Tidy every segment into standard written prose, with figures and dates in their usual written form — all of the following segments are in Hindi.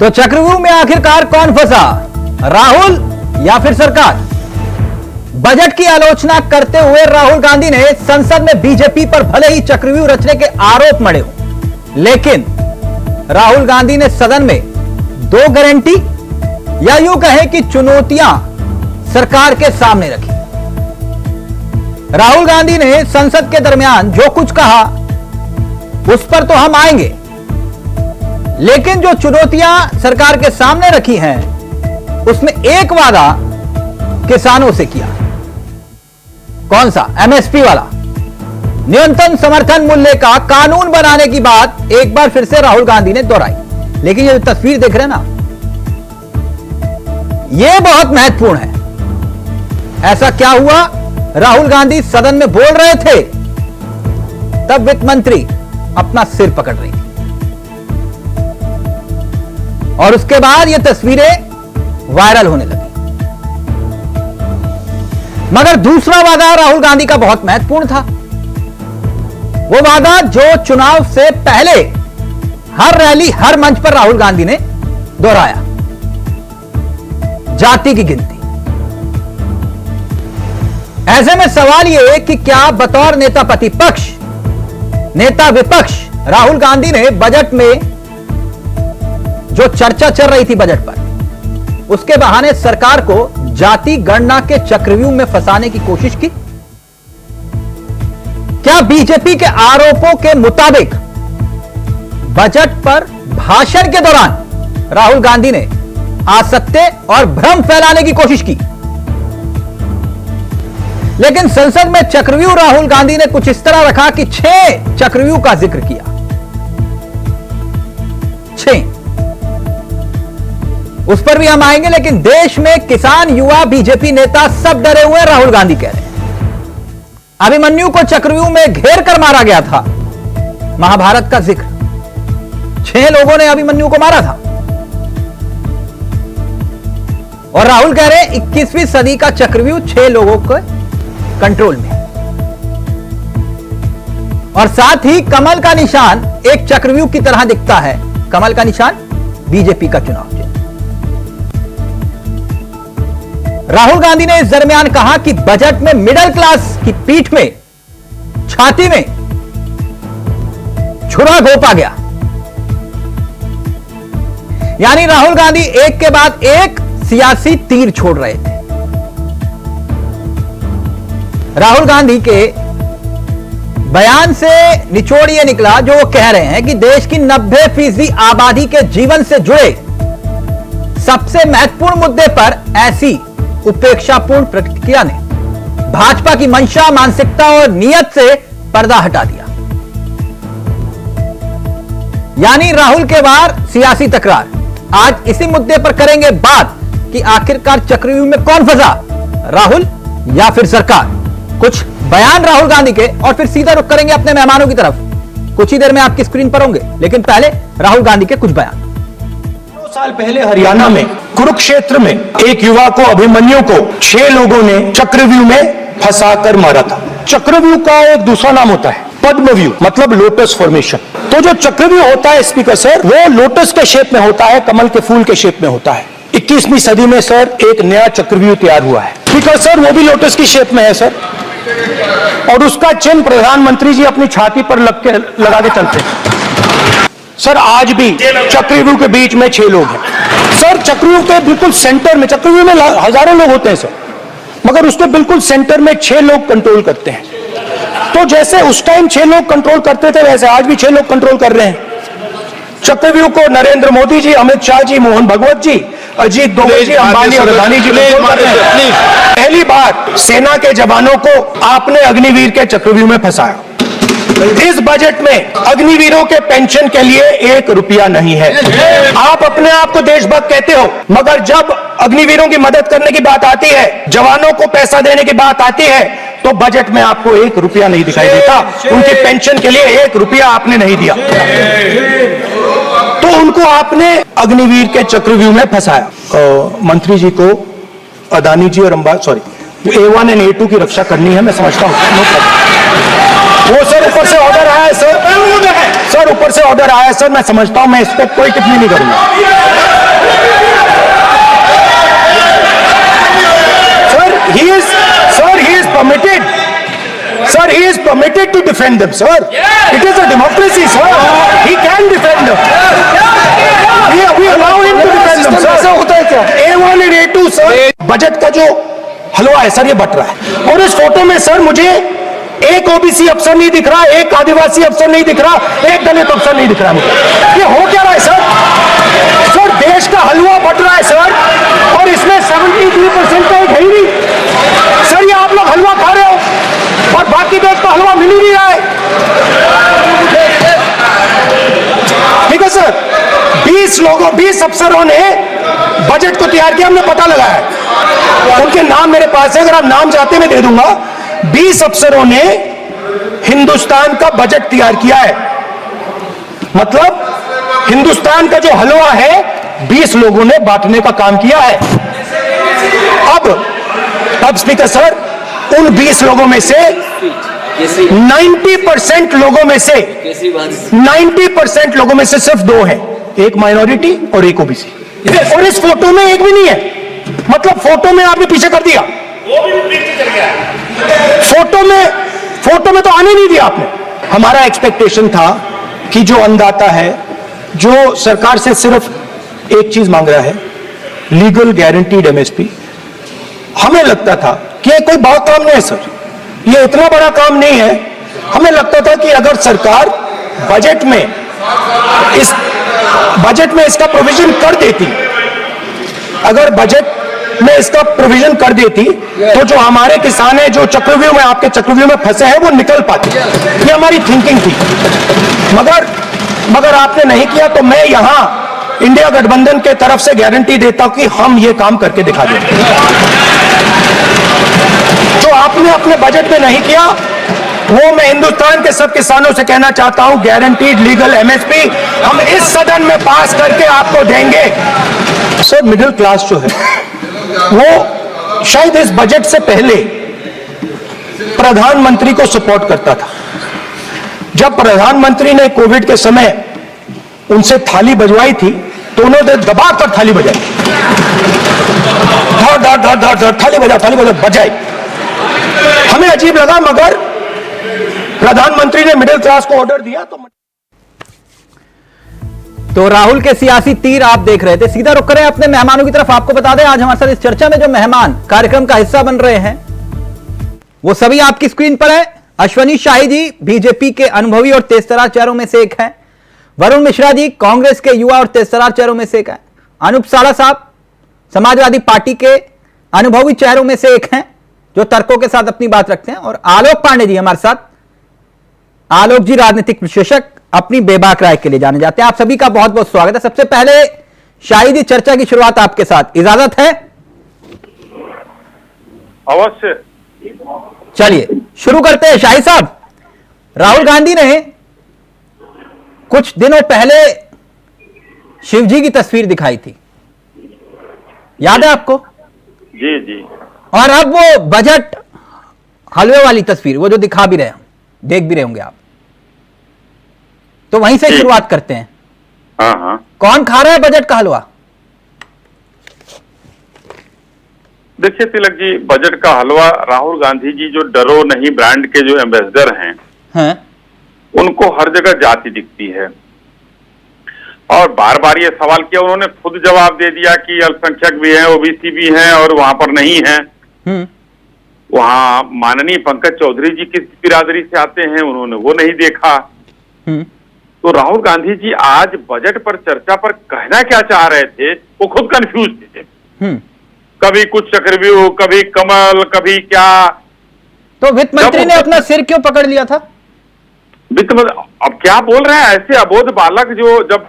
तो चक्रव्यूह में आखिरकार कौन फंसा, राहुल या फिर सरकार? बजट की आलोचना करते हुए राहुल गांधी ने संसद में बीजेपी पर भले ही चक्रव्यूह रचने के आरोप मढ़े हो, लेकिन राहुल गांधी ने सदन में दो गारंटी या यूं कहें कि चुनौतियां सरकार के सामने रखी। राहुल गांधी ने संसद के दरमियान जो कुछ कहा उस पर तो हम आएंगे, लेकिन जो चुनौतियां सरकार के सामने रखी हैं उसमें एक वादा किसानों से किया। कौन सा? एमएसपी वाला, न्यूनतम समर्थन मूल्य का कानून बनाने की बात एक बार फिर से राहुल गांधी ने दोहराई। लेकिन ये तस्वीर देख रहे हैं ना, यह बहुत महत्वपूर्ण है। ऐसा क्या हुआ? राहुल गांधी सदन में बोल रहे थे, तब वित्त मंत्री अपना सिर पकड़ रही थी और उसके बाद ये तस्वीरें वायरल होने लगी। मगर दूसरा वादा राहुल गांधी का बहुत महत्वपूर्ण था। वो वादा जो चुनाव से पहले हर रैली, हर मंच पर राहुल गांधी ने दोहराया, जाति की गिनती। ऐसे में सवाल यह कि क्या बतौर नेता प्रतिपक्ष, नेता विपक्ष, राहुल गांधी ने बजट में जो चर्चा चल रही थी बजट पर, उसके बहाने सरकार को जाति गणना के चक्रव्यूह में फंसाने की कोशिश की? क्या बीजेपी के आरोपों के मुताबिक बजट पर भाषण के दौरान राहुल गांधी ने असत्य और भ्रम फैलाने की कोशिश की? लेकिन संसद में चक्रव्यूह राहुल गांधी ने कुछ इस तरह रखा कि 6 चक्रव्यूह का जिक्र किया। 6, उस पर भी हम आएंगे। लेकिन देश में किसान, युवा, बीजेपी नेता सब डरे हुए राहुल गांधी कह रहे हैं। अभिमन्यु को चक्रव्यूह में घेर कर मारा गया था, महाभारत का जिक्र। 6 लोगों ने अभिमन्यु को मारा था और राहुल कह रहे हैं 21वीं सदी का चक्रव्यूह 6 लोगों के कंट्रोल में। और साथ ही कमल का निशान एक चक्रव्यूह की तरह दिखता है। कमल का निशान बीजेपी का चुनाव चिन्ह। राहुल गांधी ने इस दरमियान कहा कि बजट में मिडिल क्लास की पीठ में, छाती में छुरा घोंपा गया। यानी राहुल गांधी एक के बाद एक सियासी तीर छोड़ रहे थे। राहुल गांधी के बयान से निचोड़ यह निकला जो वो कह रहे हैं कि देश की 90% आबादी के जीवन से जुड़े सबसे महत्वपूर्ण मुद्दे पर ऐसी उपेक्षापूर्ण प्रतिक्रिया ने भाजपा की मंशा, मानसिकता और नीयत से पर्दा हटा दिया। यानी राहुल के वार सियासी तकरार। आज इसी मुद्दे पर करेंगे बात कि आखिरकार चक्रव्यूह में कौन फंसा, राहुल या फिर सरकार। कुछ बयान राहुल गांधी के और फिर सीधा रुख करेंगे अपने मेहमानों की तरफ। कुछ ही देर में आपकी स्क्रीन पर होंगे, लेकिन पहले राहुल गांधी के कुछ बयान। 2 साल पहले हरियाणा में कुरुक्षेत्र में एक युवा को, अभिमन्यु को 6 लोगों ने चक्रव्यूह में फंसाकर मारा था। चक्रव्यूह का एक दूसरा नाम होता है पद्मव्यूह, मतलब लोटस फॉर्मेशन। तो जो चक्रव्यूह होता है स्पीकर सर, वो लोटस के शेप में होता है, कमल के फूल के शेप में होता है। 21वीं सदी में सर एक नया चक्रव्यूह तैयार हुआ है स्पीकर सर, वो भी लोटस की शेप में है सर, और उसका चिन्ह प्रधानमंत्री जी अपनी छाती पर लगा के चलते हैं सर। आज भी चक्रव्यूह के बीच में 6 लोग हैं सर। चक्रव्यूह के बिल्कुल सेंटर में, चक्रव्यूह में हजारों लोग होते हैं सर, मगर उसके बिल्कुल सेंटर में 6 लोग कंट्रोल करते हैं। तो जैसे उस टाइम 6 लोग कंट्रोल करते थे, वैसे आज भी 6 लोग कंट्रोल कर रहे हैं चक्रव्यूह को। नरेंद्र मोदी जी, अमित शाह जी, मोहन भगवत जी, अजीत डोभाल जी, अंबानी और अदानी जी कंट्रोल कर रहे हैं। पहली बार सेना के जवानों को आपने अग्निवीर के चक्रव्यूह में फंसाया। इस बजट में अग्निवीरों के पेंशन के लिए 1 रुपया नहीं है। आप अपने आप को देशभक्त कहते हो, मगर जब अग्निवीरों की मदद करने की बात आती है, जवानों को पैसा देने की बात आती है, तो बजट में आपको 1 रुपया नहीं दिखाई देता। उनकी पेंशन के लिए 1 रुपया आपने नहीं दिया, तो उनको आपने अग्निवीर के चक्रव्यूह में फंसाया। मंत्री जी को अदानी जी और A1 एंड A2 की रक्षा करनी है, मैं समझता हूं। वो सर ऊपर से ऑर्डर आया है सर, सर ऊपर से ऑर्डर आया सर, मैं समझता हूं, मैं इस पर कोई टिप्पणी नहीं करूंगा। Sir he is permitted, sir, he is permitted to defend them, sir. It is a democracy, sir. He can defend them. We allow him to defend them, sir. ऐसा होता है क्या? A1 and A2, sir. Budget का जो हलवा है सर, ये बट रहा है। और इस फोटो में सर मुझे एक ओबीसी अफसर नहीं दिख रहा, एक आदिवासी अफसर नहीं दिख रहा, एक दलित अफसर नहीं दिख रहा मुझे। ये हो क्या रहा है सर? सर देश का हलवा बट रहा है सर, और इसमें 73% का एक है ही नहीं। सर ये आप लोग हलवा खा रहे हो और बाकी देश को हलवा मिल ही नहीं रहा है। ठीक है सर, 20 अफसरों ने बजट को तैयार किया, हमने पता लगाया है, उनके नाम मेरे पास है, अगर आप नाम चाहते मैं दे दूंगा। 20 अफसरों ने हिंदुस्तान का बजट तैयार किया है, मतलब हिंदुस्तान का जो हलवा है 20 लोगों ने बांटने का काम किया है। अब स्पीकर सर, उन 20 लोगों में से 90% लोगों में से 90% लोगों में से सिर्फ 2 हैं, एक माइनॉरिटी और एक ओबीसी, और इस फोटो में एक भी नहीं है। मतलब फोटो में आपने पीछे कर दिया, वो भी पीछे चल गया। फोटो में तो आने नहीं दिया आपने। हमारा एक्सपेक्टेशन था कि जो अन्नदाता है, जो सरकार से सिर्फ एक चीज मांग रहा है, लीगल गारंटीड एमएसपी, हमें लगता था कि ये कोई बड़ा काम नहीं है सर, ये इतना बड़ा काम नहीं है। हमें लगता था कि अगर सरकार बजट में इसका प्रोविजन कर देती, अगर बजट में इसका प्रोविजन कर देती, तो जो हमारे किसान हैं जो चक्रव्यूह में, आपके चक्रव्यूह में फंसे हैं, वो निकल पाते। ये हमारी थिंकिंग थी, मगर आपने नहीं किया। तो मैं यहां इंडिया गठबंधन के तरफ से गारंटी देता हूं कि हम ये काम करके दिखा देंगे। जो आपने अपने बजट में नहीं किया, वो मैं हिंदुस्तान के सब किसानों से कहना चाहता हूं, गारंटीड लीगल एमएसपी हम इस सदन में पास करके आपको देंगे। सर मिडिल क्लास जो है वो शायद इस बजट से पहले प्रधानमंत्री को सपोर्ट करता था। जब प्रधानमंत्री ने कोविड के समय उनसे थाली बजवाई थी, तो उन्होंने दबाकर थाली बजाई, धड़ थाली बजा बजाई। हमें अजीब लगा, मगर प्रधानमंत्री ने मिडिल क्लास को ऑर्डर दिया। तो राहुल के सियासी तीर आप देख रहे थे। सीधा रुक करें अपने मेहमानों की तरफ। आपको बता दें, आज हमारे साथ इस चर्चा में जो मेहमान कार्यक्रम का हिस्सा बन रहे हैं, वो सभी आपकी स्क्रीन पर है। अश्वनी शाही जी बीजेपी के अनुभवी और तेजतर्रार चेहरों में से एक हैं। वरुण मिश्रा जी कांग्रेस के युवा और तेजतर्रार चेहरों में से एक हैं। अनूप साड़ा साहब समाजवादी पार्टी के अनुभवी चेहरों में से एक हैं, जो तर्कों के साथ अपनी बात रखते हैं। और आलोक पांडे जी हमारे साथ। आलोक जी राजनीतिक विश्लेषक, अपनी बेबाक राय के लिए जाने जाते हैं। आप सभी का बहुत बहुत स्वागत है। सबसे पहले शाही जी, चर्चा की शुरुआत आपके साथ, इजाजत है? अवश्य। चलिए शुरू करते हैं। शाही साहब, राहुल गांधी ने कुछ दिनों पहले शिवजी की तस्वीर दिखाई थी, याद है आपको? जी जी। और अब वो बजट हलवे वाली तस्वीर, वो जो दिखा भी रहे हैं, देख भी रहे होंगे आप, तो वहीं से शुरुआत करते हैं। हाँ हाँ। कौन खा रहा है बजट का हलवा? देखिए तिलक जी, बजट का हलवा राहुल गांधी जी जो डरो नहीं ब्रांड के जो एम्बेसडर हैं, उनको हर जगह जाति दिखती है। और बार बार ये सवाल किया, उन्होंने खुद जवाब दे दिया कि अल्पसंख्यक भी हैं, ओबीसी भी हैं, और वहां पर नहीं है। वहां माननीय पंकज चौधरी जी किस बिरादरी से आते हैं, उन्होंने वो नहीं देखा। तो राहुल गांधी जी आज बजट पर चर्चा पर कहना क्या चाह रहे थे, वो खुद कंफ्यूज थे। कभी कुछ चक्रव्यूह, कभी कमल, कभी क्या। तो वित्त मंत्री ने अपना सिर क्यों पकड़ लिया था? वित्त मंत्री अब क्या बोल रहे हैं? ऐसे अबोध बालक जो जब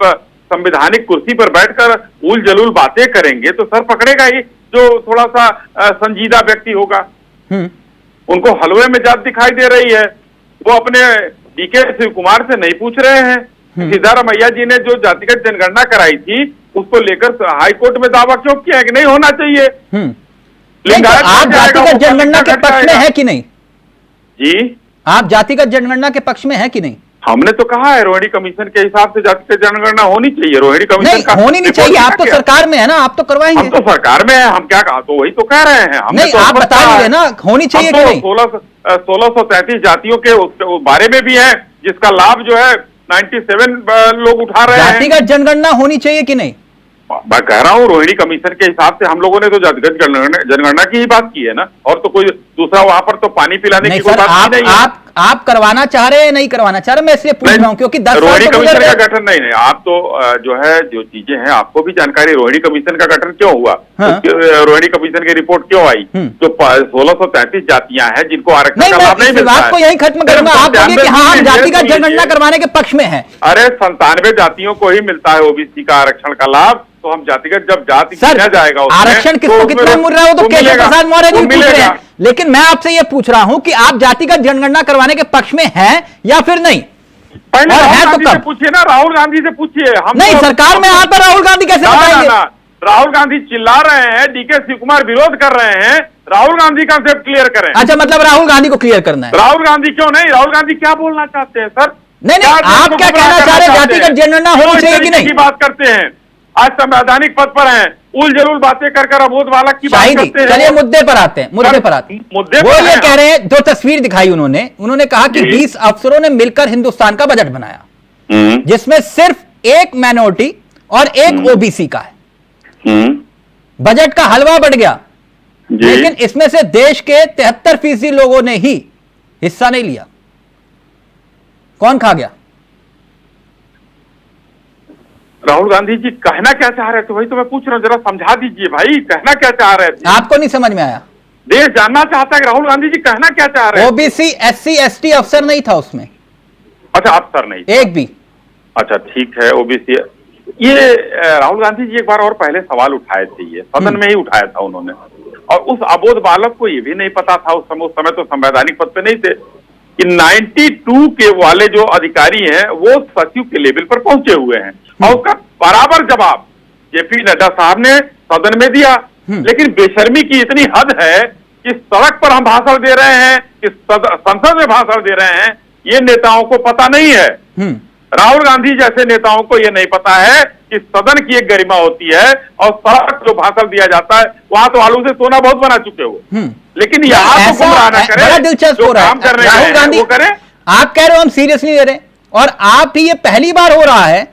संवैधानिक कुर्सी पर बैठकर उल जलूल बातें करेंगे तो सर पकड़ेगा ही जो थोड़ा सा संजीदा व्यक्ति होगा। उनको हलवे में जात दिखाई दे रही है। वो अपने डीके शिव कुमार से नहीं पूछ रहे हैं। सिद्धारमैया जी ने जो जातिगत जनगणना कराई थी, उसको लेकर हाईकोर्ट में दावा क्यों किया है कि नहीं होना चाहिए? आप जातिगत जनगणना के पक्ष में है कि नहीं? जी, आप जातिगत जनगणना के पक्ष में है कि नहीं? हमने तो कहा है रोहिणी कमीशन के हिसाब से जातिगत जनगणना होनी चाहिए। रोहिणी कमीशन का होनी नहीं चाहिए। आप तो सरकार में है ना, आप तो करवाएंगे। हम तो सरकार में है, हम क्या कहा, तो वही तो कह रहे हैं। नहीं, तो आप बताइए ना होनी चाहिए कि नहीं। 1633 जातियों के बारे में भी है जिसका लाभ जो है 97 लोग उठा रहे हैं। जातिगत जनगणना होनी चाहिए कि नहीं? मैं कह रहा हूँ रोहिणी कमीशन के हिसाब से हम लोगों ने तो जातिगत जनगणना की ही बात की है ना, और तो कोई दूसरा वहां पर तो पानी पिलाने की कोई बात नहीं है। आप करवाना चाह रहे हैं, नहीं करवाना चाह रहे? मैं इसलिए पूछ रहा हूँ क्योंकि 10 साल रोहिणी तो कमीशन का गठन नहीं, आप तो जो है जो चीजें हैं आपको भी जानकारी, रोहिणी कमीशन का गठन क्यों हुआ, रोहिणी कमीशन की रिपोर्ट क्यों आई, जो 1633 जातियां हैं जिनको आरक्षण का लाभ नहीं मिलता है। बात को यहीं खत्म करूंगा। आप बोलिए कि हाँ हम जातिगत जनगणना करवाने के पक्ष में हैं। अरे 97 जातियों को ही मिलता है ओबीसी का आरक्षण का लाभ, तो हम जातिगत जब जाति किया जाएगा आरक्षण किसको कितना मिल रहा है वो तो केशव प्रसाद मौर्य जी पूछ रहे हैं। लेकिन मैं आपसे ये पूछ रहा हूं कि आप जातिगत जनगणना करवाने के पक्ष में हैं या फिर नहीं? पहले राहुल गांधी से पूछिए ना, राहुल गांधी से पूछिए। हम नहीं, सरकार में यहाँ पर राहुल गांधी कैसे बताएंगे? राहुल गांधी चिल्ला रहे हैं, डीके शिव कुमार विरोध कर रहे हैं, राहुल गांधी कंसेप्ट क्लियर करें। अच्छा, मतलब राहुल गांधी को क्लियर करना है। राहुल गांधी क्यों नहीं, राहुल गांधी क्या बोलना चाहते हैं सर? नहीं, आप क्या कहना चाह रहे हैं? जातिगत जनगणना होनी चाहिए कि नहीं? बात करते हैं, आज संवैधानिक पद पर हैं, उल जलूल बातें कर अबोध बालक की बात करते हैं। चलिए मुद्दे पर आते हैं। वो ये कह रहे हैं, जो तस्वीर दिखाई उन्होंने कहा कि 20 अफसरों ने मिलकर हिंदुस्तान का बजट बनाया जिसमें सिर्फ एक माइनॉरिटी और एक ओबीसी का है। बजट का हलवा बढ़ गया, लेकिन इसमें से देश के 73% लोगों ने ही हिस्सा नहीं लिया। कौन खा गया? राहुल गांधी जी कहना क्या चाह रहे थे वही तो मैं पूछ रहा हूं, जरा समझा दीजिए भाई, कहना क्या चाह रहे थे? आपको नहीं समझ में आया? देश जानना चाहता है कि राहुल गांधी जी कहना क्या चाह रहे हैं। ओबीसी SC ST अफसर नहीं था उसमें। अच्छा, अफसर नहीं, एक भी। अच्छा ठीक है, ओबीसी। ये राहुल गांधी जी एक बार और पहले सवाल उठाए थे, ये सदन में ही उठाया था उन्होंने, और उस अबोध बालक को ये भी नहीं पता था उस समय तो संवैधानिक पद पे नहीं थे कि 92 के वाले जो अधिकारी हैं वो सचिव के लेवल पर पहुंचे हुए हैं, और उसका बराबर जवाब जेपी नड्डा साहब ने सदन में दिया। लेकिन बेशर्मी की इतनी हद है कि सड़क पर हम भाषण दे रहे हैं, कि संसद में भाषण दे रहे हैं, ये नेताओं को पता नहीं है। राहुल गांधी जैसे नेताओं को यह नहीं पता है कि सदन की एक गरिमा होती है, और सड़क जो भाषण दिया जाता है वहां तो आलू से सोना बहुत बना चुके हो, लेकिन यहाँ तो गुमराह न करें। बड़ा दिलचस्प हो रहा है राहुल गांधी, वो करें। आप कह रहे हो हम सीरियसली ले रहे हैं, और आप ही ये पहली बार हो रहा है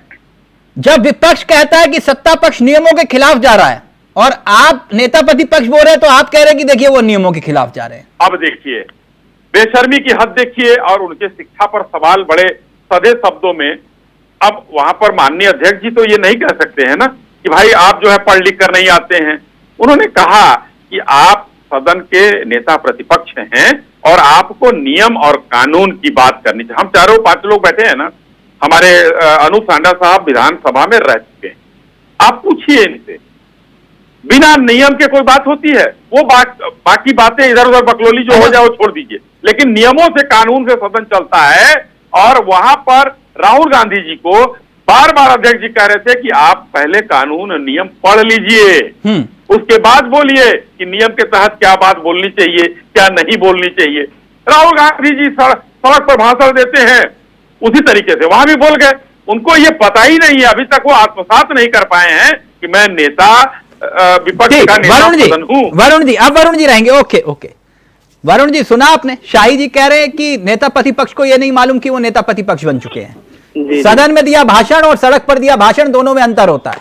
जब विपक्ष कहता है कि सत्ता पक्ष नियमों के खिलाफ जा रहा है, और आप नेता प्रतिपक्ष बोल रहे हैं तो आप कह रहे हैं कि देखिए वो नियमों के खिलाफ जा रहे हैं। अब देखिए बेशर्मी की हद देखिए, और उनके शिक्षा पर सवाल बड़े सधे शब्दों में। अब वहां पर माननीय अध्यक्ष जी तो ये नहीं कह सकते हैं ना कि भाई आप जो है पढ़ लिख कर नहीं आते हैं। उन्होंने कहा कि आप सदन के नेता प्रतिपक्ष हैं और आपको नियम और कानून की बात करनी चाहिए। हम चारों 5 लोग बैठे हैं ना, हमारे अनूप सांडा साहब विधानसभा में रह चुके हैं, आप पूछिए इनसे, बिना नियम के कोई बात होती है? वो बाकी बातें इधर उधर बकलोली जो हो जाए वो छोड़ दीजिए, लेकिन नियमों से कानून से सदन चलता है। और वहां पर राहुल गांधी जी को बार बार अध्यक्ष जी कह रहे थे कि आप पहले कानून नियम पढ़ लीजिए, उसके बाद बोलिए कि नियम के तहत क्या बात बोलनी चाहिए, क्या नहीं बोलनी चाहिए। राहुल गांधी जी सड़क पर भाषण देते हैं उसी तरीके से वहां भी बोल गए। उनको ये पता ही नहीं है, अभी तक वो आत्मसात नहीं कर पाए हैं कि मैं नेता विपक्ष का नेता हूं। वरुण जी, अब वरुण जी रहेंगे। ओके वरुण जी, सुना आपने? शाही जी कह रहे हैं कि नेता प्रतिपक्ष को यह नहीं मालूम कि वो नेता प्रतिपक्ष बन चुके हैं। सदन में दिया भाषण और सड़क पर दिया भाषण, दोनों में अंतर होता है।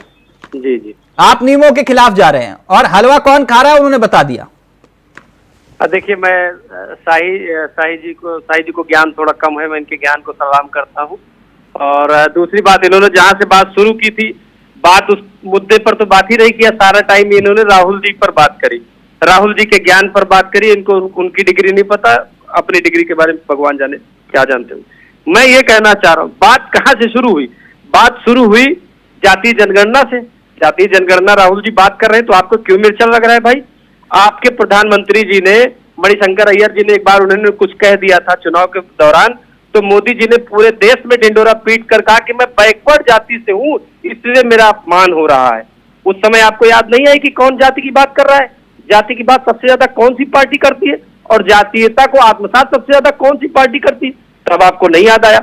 जी। आप नियमों के खिलाफ जा रहे हैं, और हलवा कौन खा रहा है उन्होंने बता दिया। देखिए, मैं शाही जी को ज्ञान थोड़ा कम है, मैं इनके ज्ञान को सलाम करता हूँ। और दूसरी बात, इन्होंने जहां से बात शुरू की थी, बात उस मुद्दे पर तो बात ही नहीं किया, सारा टाइम इन्होंने राहुल जी पर बात करी, राहुल जी के ज्ञान पर बात करी। इनको उनकी डिग्री नहीं पता, अपनी डिग्री के बारे में भगवान जाने क्या जानते हो। मैं ये कहना चाह रहा हूँ, बात कहाँ से शुरू हुई? बात शुरू हुई जातीय जनगणना से। जातीय जनगणना राहुल जी बात कर रहे हैं तो आपको क्यों मिर्चा लग रहा है भाई? आपके प्रधानमंत्री जी ने, मणिशंकर अय्यर जी ने एक बार उन्होंने कुछ कह दिया था चुनाव के दौरान, तो मोदी जी ने पूरे देश में ढिंडोरा पीट कर कहा कि मैं बैकवर्ड जाति से हूं, इसलिए मेरा अपमान हो रहा है। उस समय आपको याद नहीं आई कि कौन जाति की बात कर रहा है? जाति की बात सबसे ज्यादा कौन सी पार्टी करती है, और जातीयता को आत्मसात सबसे ज्यादा कौन सी पार्टी करती है? तब आपको नहीं याद आया।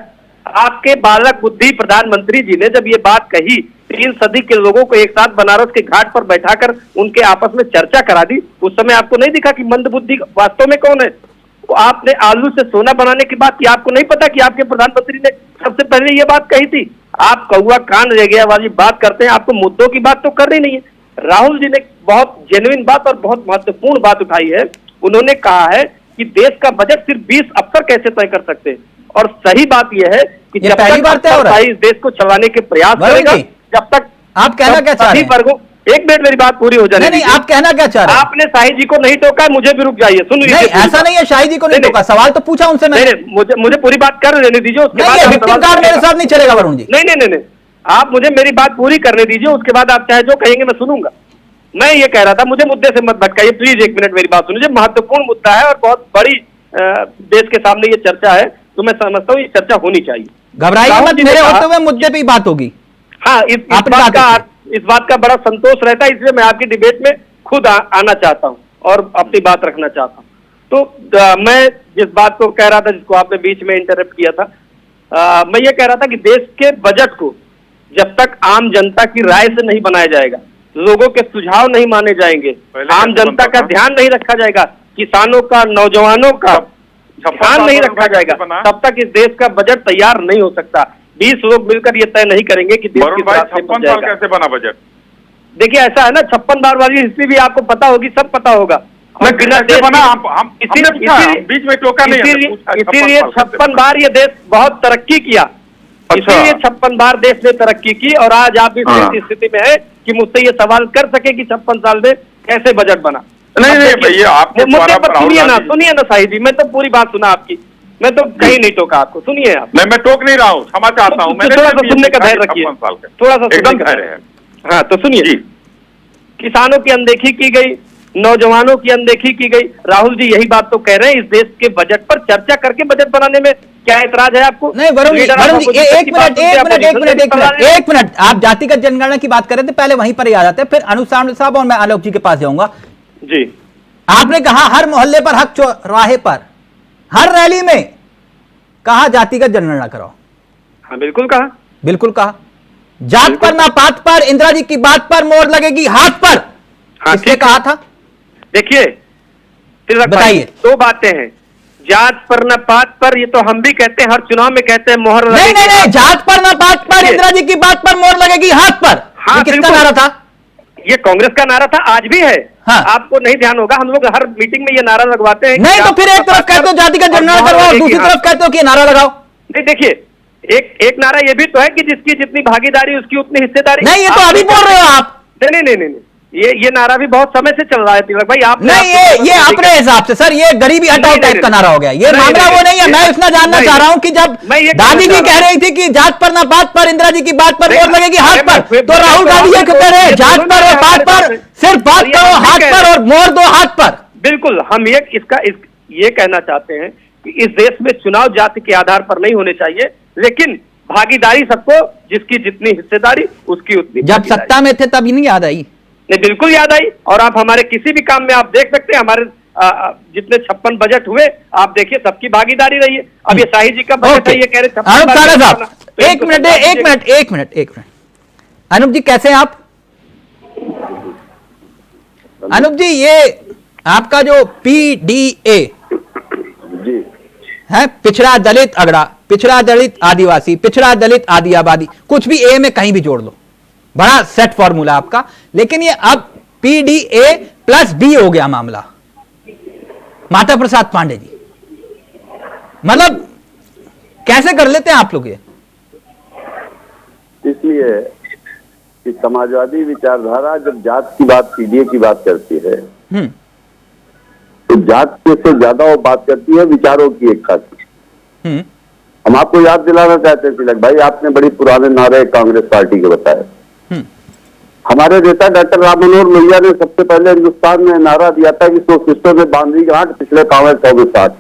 आपके बालक बुद्धि प्रधानमंत्री जी ने जब ये बात कही, 3 सदी के लोगों को एक साथ बनारस के घाट पर बैठाकर उनके आपस में चर्चा करा दी, उस समय आपको नहीं दिखा कि मंद बुद्धि वास्तव में कौन है? तो आपने आलू से सोना बनाने की बात की, आपको नहीं पता कि आपके प्रधानमंत्री ने सबसे पहले ये बात कही थी? आप कौवा कान रह गया वाली बात करते हैं, आपको मुद्दों की बात तो करनी नहीं है। राहुल जी ने बहुत जेन्युइन बात और बहुत महत्वपूर्ण बात उठाई है। उन्होंने कहा है कि देश का बजट सिर्फ 20 अफसर कैसे तय कर सकते हैं, और सही बात यह है कि जब तक इस देश को चलाने के प्रयास करेगा, जब तक आप कहना क्या चाह रहे हैं? वर्गों, एक मिनट मेरी बात पूरी हो जाने नहीं, आप कहना क्या चाह रहे हैं? आपने शाही जी को नहीं टोका, मुझे भी रुक जाइए, सुन लीजिए। ऐसा नहीं है, शाही जी को नहीं टोका, सवाल तो पूछा उनसे मैंने। मुझे पूरी बात कर लेने दीजिए, उसके बाद विक्टिम कार्ड मेरे साथ नहीं चलेगा वरुण जी। नहीं, आप मुझे मेरी बात पूरी करने दीजिए, उसके बाद आप चाहे जो कहेंगे मैं सुनूंगा। मैं ये कह रहा था, मुझे मुद्दे से मत भटकाइए प्लीज, एक मिनट मेरी बात सुनिए। महत्वपूर्ण मुद्दा है और बहुत बड़ी देश के सामने ये चर्चा है, तो मैं समझता हूँ ये चर्चा होनी चाहिए। घबराइए मत, मेरे होते हुए मुद्दे पे ही बात होगी। हाँ, इस बात का बड़ा संतोष रहता है, इसलिए मैं आपकी डिबेट में खुद आना चाहता हूँ और अपनी बात रखना चाहता हूँ। तो मैं जिस बात को कह रहा था, जिसको आपने बीच में इंटरप्ट किया था, मैं ये कह रहा था कि देश के बजट को जब तक आम जनता की राय से नहीं बनाया जाएगा, लोगों के सुझाव नहीं माने जाएंगे, आम जनता का ध्यान नहीं रखा जाएगा, किसानों का, नौजवानों का ध्यान नहीं रखा जाएगा, तब तक इस देश का बजट तैयार नहीं हो सकता। 20 लोग मिलकर ये तय नहीं करेंगे कि देश किस रास्ते पर जाएगा। कैसे बना बजट? देखिए ऐसा है ना, 56 बार वाली हिस्ट्री भी आपको पता होगी, सब पता होगा। बिना बना हम बीच में टोका नहीं, इसीलिए 56 बार ये देश बहुत तरक्की किया, इसीलिए 56 बार देश ने तरक्की की, और आज आप इस स्थिति में है कि मुझसे ये सवाल कर सके कि 56 साल में कैसे बजट बना। नहीं भैया, आपके मुद्दे पर सुनिए ना शाही जी, मैं तो पूरी बात सुना आपकी, मैं तो कहीं नहीं टोका आपको, सुनिए आप। मैं टोक नहीं रहा हूँ, क्षमा चाहता हूँ। थोड़ा सा सुनने का धैर्य रखिए, थोड़ा सा एकदम धैर्य है। हाँ तो सुनिए, किसानों की अनदेखी की गई, नौजवानों की अनदेखी की गई। राहुल जी यही बात तो कह रहे हैं, इस देश के बजट पर चर्चा करके बजट बनाने में क्या ऐतराज है आपको? नहीं वरुण जी, एक मिनट, आप जातिगत जनगणना की बात कर रहे थे, पहले वहीं पर ही आ जाते हैं, फिर अनुप साहब और मैं आलोक जी के पास जाऊंगा जी। आपने कहा हर मोहल्ले पर, हर चौराहे पर, हर रैली में कहा जातिगत जनगणना कराओ। हाँ बिल्कुल कहा, बिल्कुल कहा। जात पर ना पात पर, इंदिरा जी की बात पर मोहर लगेगी हाथ पर, किसने कहा था? देखिए बताइए। 2 बातें हैं, जात पर न पात पर, ये तो हम भी कहते हैं, हर चुनाव में कहते हैं मोहर नहीं, जात पर न पात पर, इंदिरा जी की बात पर मोहर लगेगी हाथ पर। हाँ, किसका नारा था? ये कांग्रेस का नारा था, आज भी है। हाँ। आपको नहीं ध्यान होगा, हम लोग हर मीटिंग में ये नारा लगवाते हैं। नहीं तो फिर एक तरफ कहते हो जातिगत जनगणना करवाओ, दूसरी तरफ कहते हो कि नारा लगाओ। नहीं देखिए, एक नारा ये भी तो है कि जिसकी जितनी भागीदारी उसकी उतनी हिस्सेदारी। नहीं, ये तो अभी बोल रहे हो आप। नहीं, ये नारा भी बहुत समय से चल रहा है तिलक भाई। आप नहीं, ये अपने हिसाब से सर, ये गरीबी हटाओ टाइप का नारा हो गया। ये मामला वो नहीं है। मैं इतना जानना चाह रहा हूं कि जब दादी जी कह रही थी कि जात पर ना बात पर, इंदिरा जी की बात पर मोहर लगेगी हाथ पर, तो राहुल गांधी ये कह रहे हैं जात पर और बात पर सिर्फ बात करो हाथ पर और मोहर दो हाथ पर। बिल्कुल, हम ये कहना चाहते हैं कि इस देश में चुनाव जाति के आधार पर नहीं होने चाहिए, लेकिन भागीदारी सबको, जिसकी जितनी हिस्सेदारी उसकी उतनी। जब सत्ता में थे तब ही नहीं याद आई? नहीं, बिल्कुल याद आई। और आप हमारे किसी भी काम में आप देख सकते हैं, हमारे जितने 56 बजट हुए आप देखिए, सबकी भागीदारी रही है। अब ये शाही जी का बजट है, ये कह रहे एक मिनट अनूप जी कैसे हैं आप? अनूप जी, ये आपका जो PDA है, पिछड़ा दलित अगड़ा, पिछड़ा दलित आदिवासी, पिछड़ा दलित आदि आबादी, कुछ भी ए में कहीं भी जोड़ लो, बड़ा सेट फॉर्मूला आपका। लेकिन ये अब PDA+B हो गया मामला। माता प्रसाद पांडे जी, मतलब कैसे कर लेते हैं आप लोग ये? इसलिए कि समाजवादी विचारधारा जब जात की बात, PDA की बात करती है, तो जात से ज्यादा वो बात करती है विचारों की एक खासी। हम आपको याद दिलाना चाहते हैं तिलक भाई, आपने बड़ी पुराने नारे कांग्रेस पार्टी के बताए। हमारे नेता डॉक्टर राम मनोहर लोहिया ने सबसे पहले हिंदुस्तान में नारा दिया था कि सोशिस्टों ने बांधी गांठ पिछले 24 साल।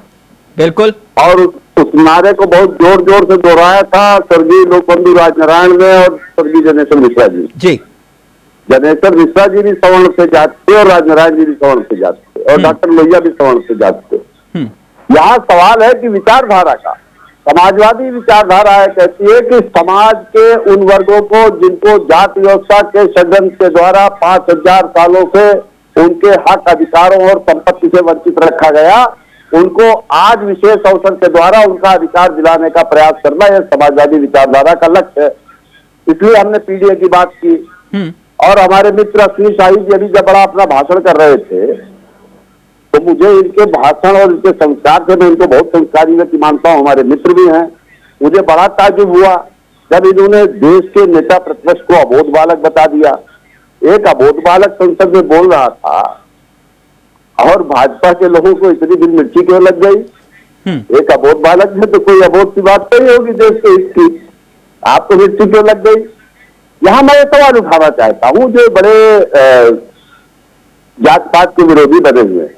बिल्कुल। और उस नारे को बहुत जोर जोर से दोहराया था स्वर्गीय लोकबंधु राजनारायण ने और स्वर्गीय जनेश्वर मिश्रा जी। जनेश्वर मिश्रा जी भी सवर्ण से जाते थे और राजनारायण जी भी सवर्ण से जाते थे और डॉक्टर लोहिया भी सवर्ण से जाते थे। यहाँ सवाल है कि विचारधारा का, समाजवादी विचारधारा है, कहती है कि समाज के उन वर्गों को जिनको जाति व्यवस्था के षड्यंत्र के द्वारा 5000 सालों से उनके हक अधिकारों और संपत्ति से वंचित रखा गया, उनको आज विशेष अवसर के द्वारा उनका अधिकार दिलाने का प्रयास करना, यह समाजवादी विचारधारा का लक्ष्य है। इसलिए हमने पीडीए की बात की। और हमारे मित्र अश्विनी शाही जी अभी जब बड़ा अपना भाषण कर रहे थे, तो मुझे इनके भाषण और इनके संस्कार से, मैं इनको बहुत संस्कारी व्यक्ति मानता हूँ, हमारे मित्र भी हैं, मुझे बड़ा ताज्जुब हुआ जब इन्होंने देश के नेता प्रतिपक्ष को अबोध बालक बता दिया। एक अबोध बालक संसद में बोल रहा था और भाजपा के लोगों को इतनी दिल मिर्ची क्यों लग गई? एक अबोध बालक में तो कोई अबोध की बात नहीं होगी देश के हित की, आपको मिर्ची क्यों लग गई? यहां मैं सवाल उठाना चाहता हूं, जो बड़े जात पात के विरोधी बने हुए हैं,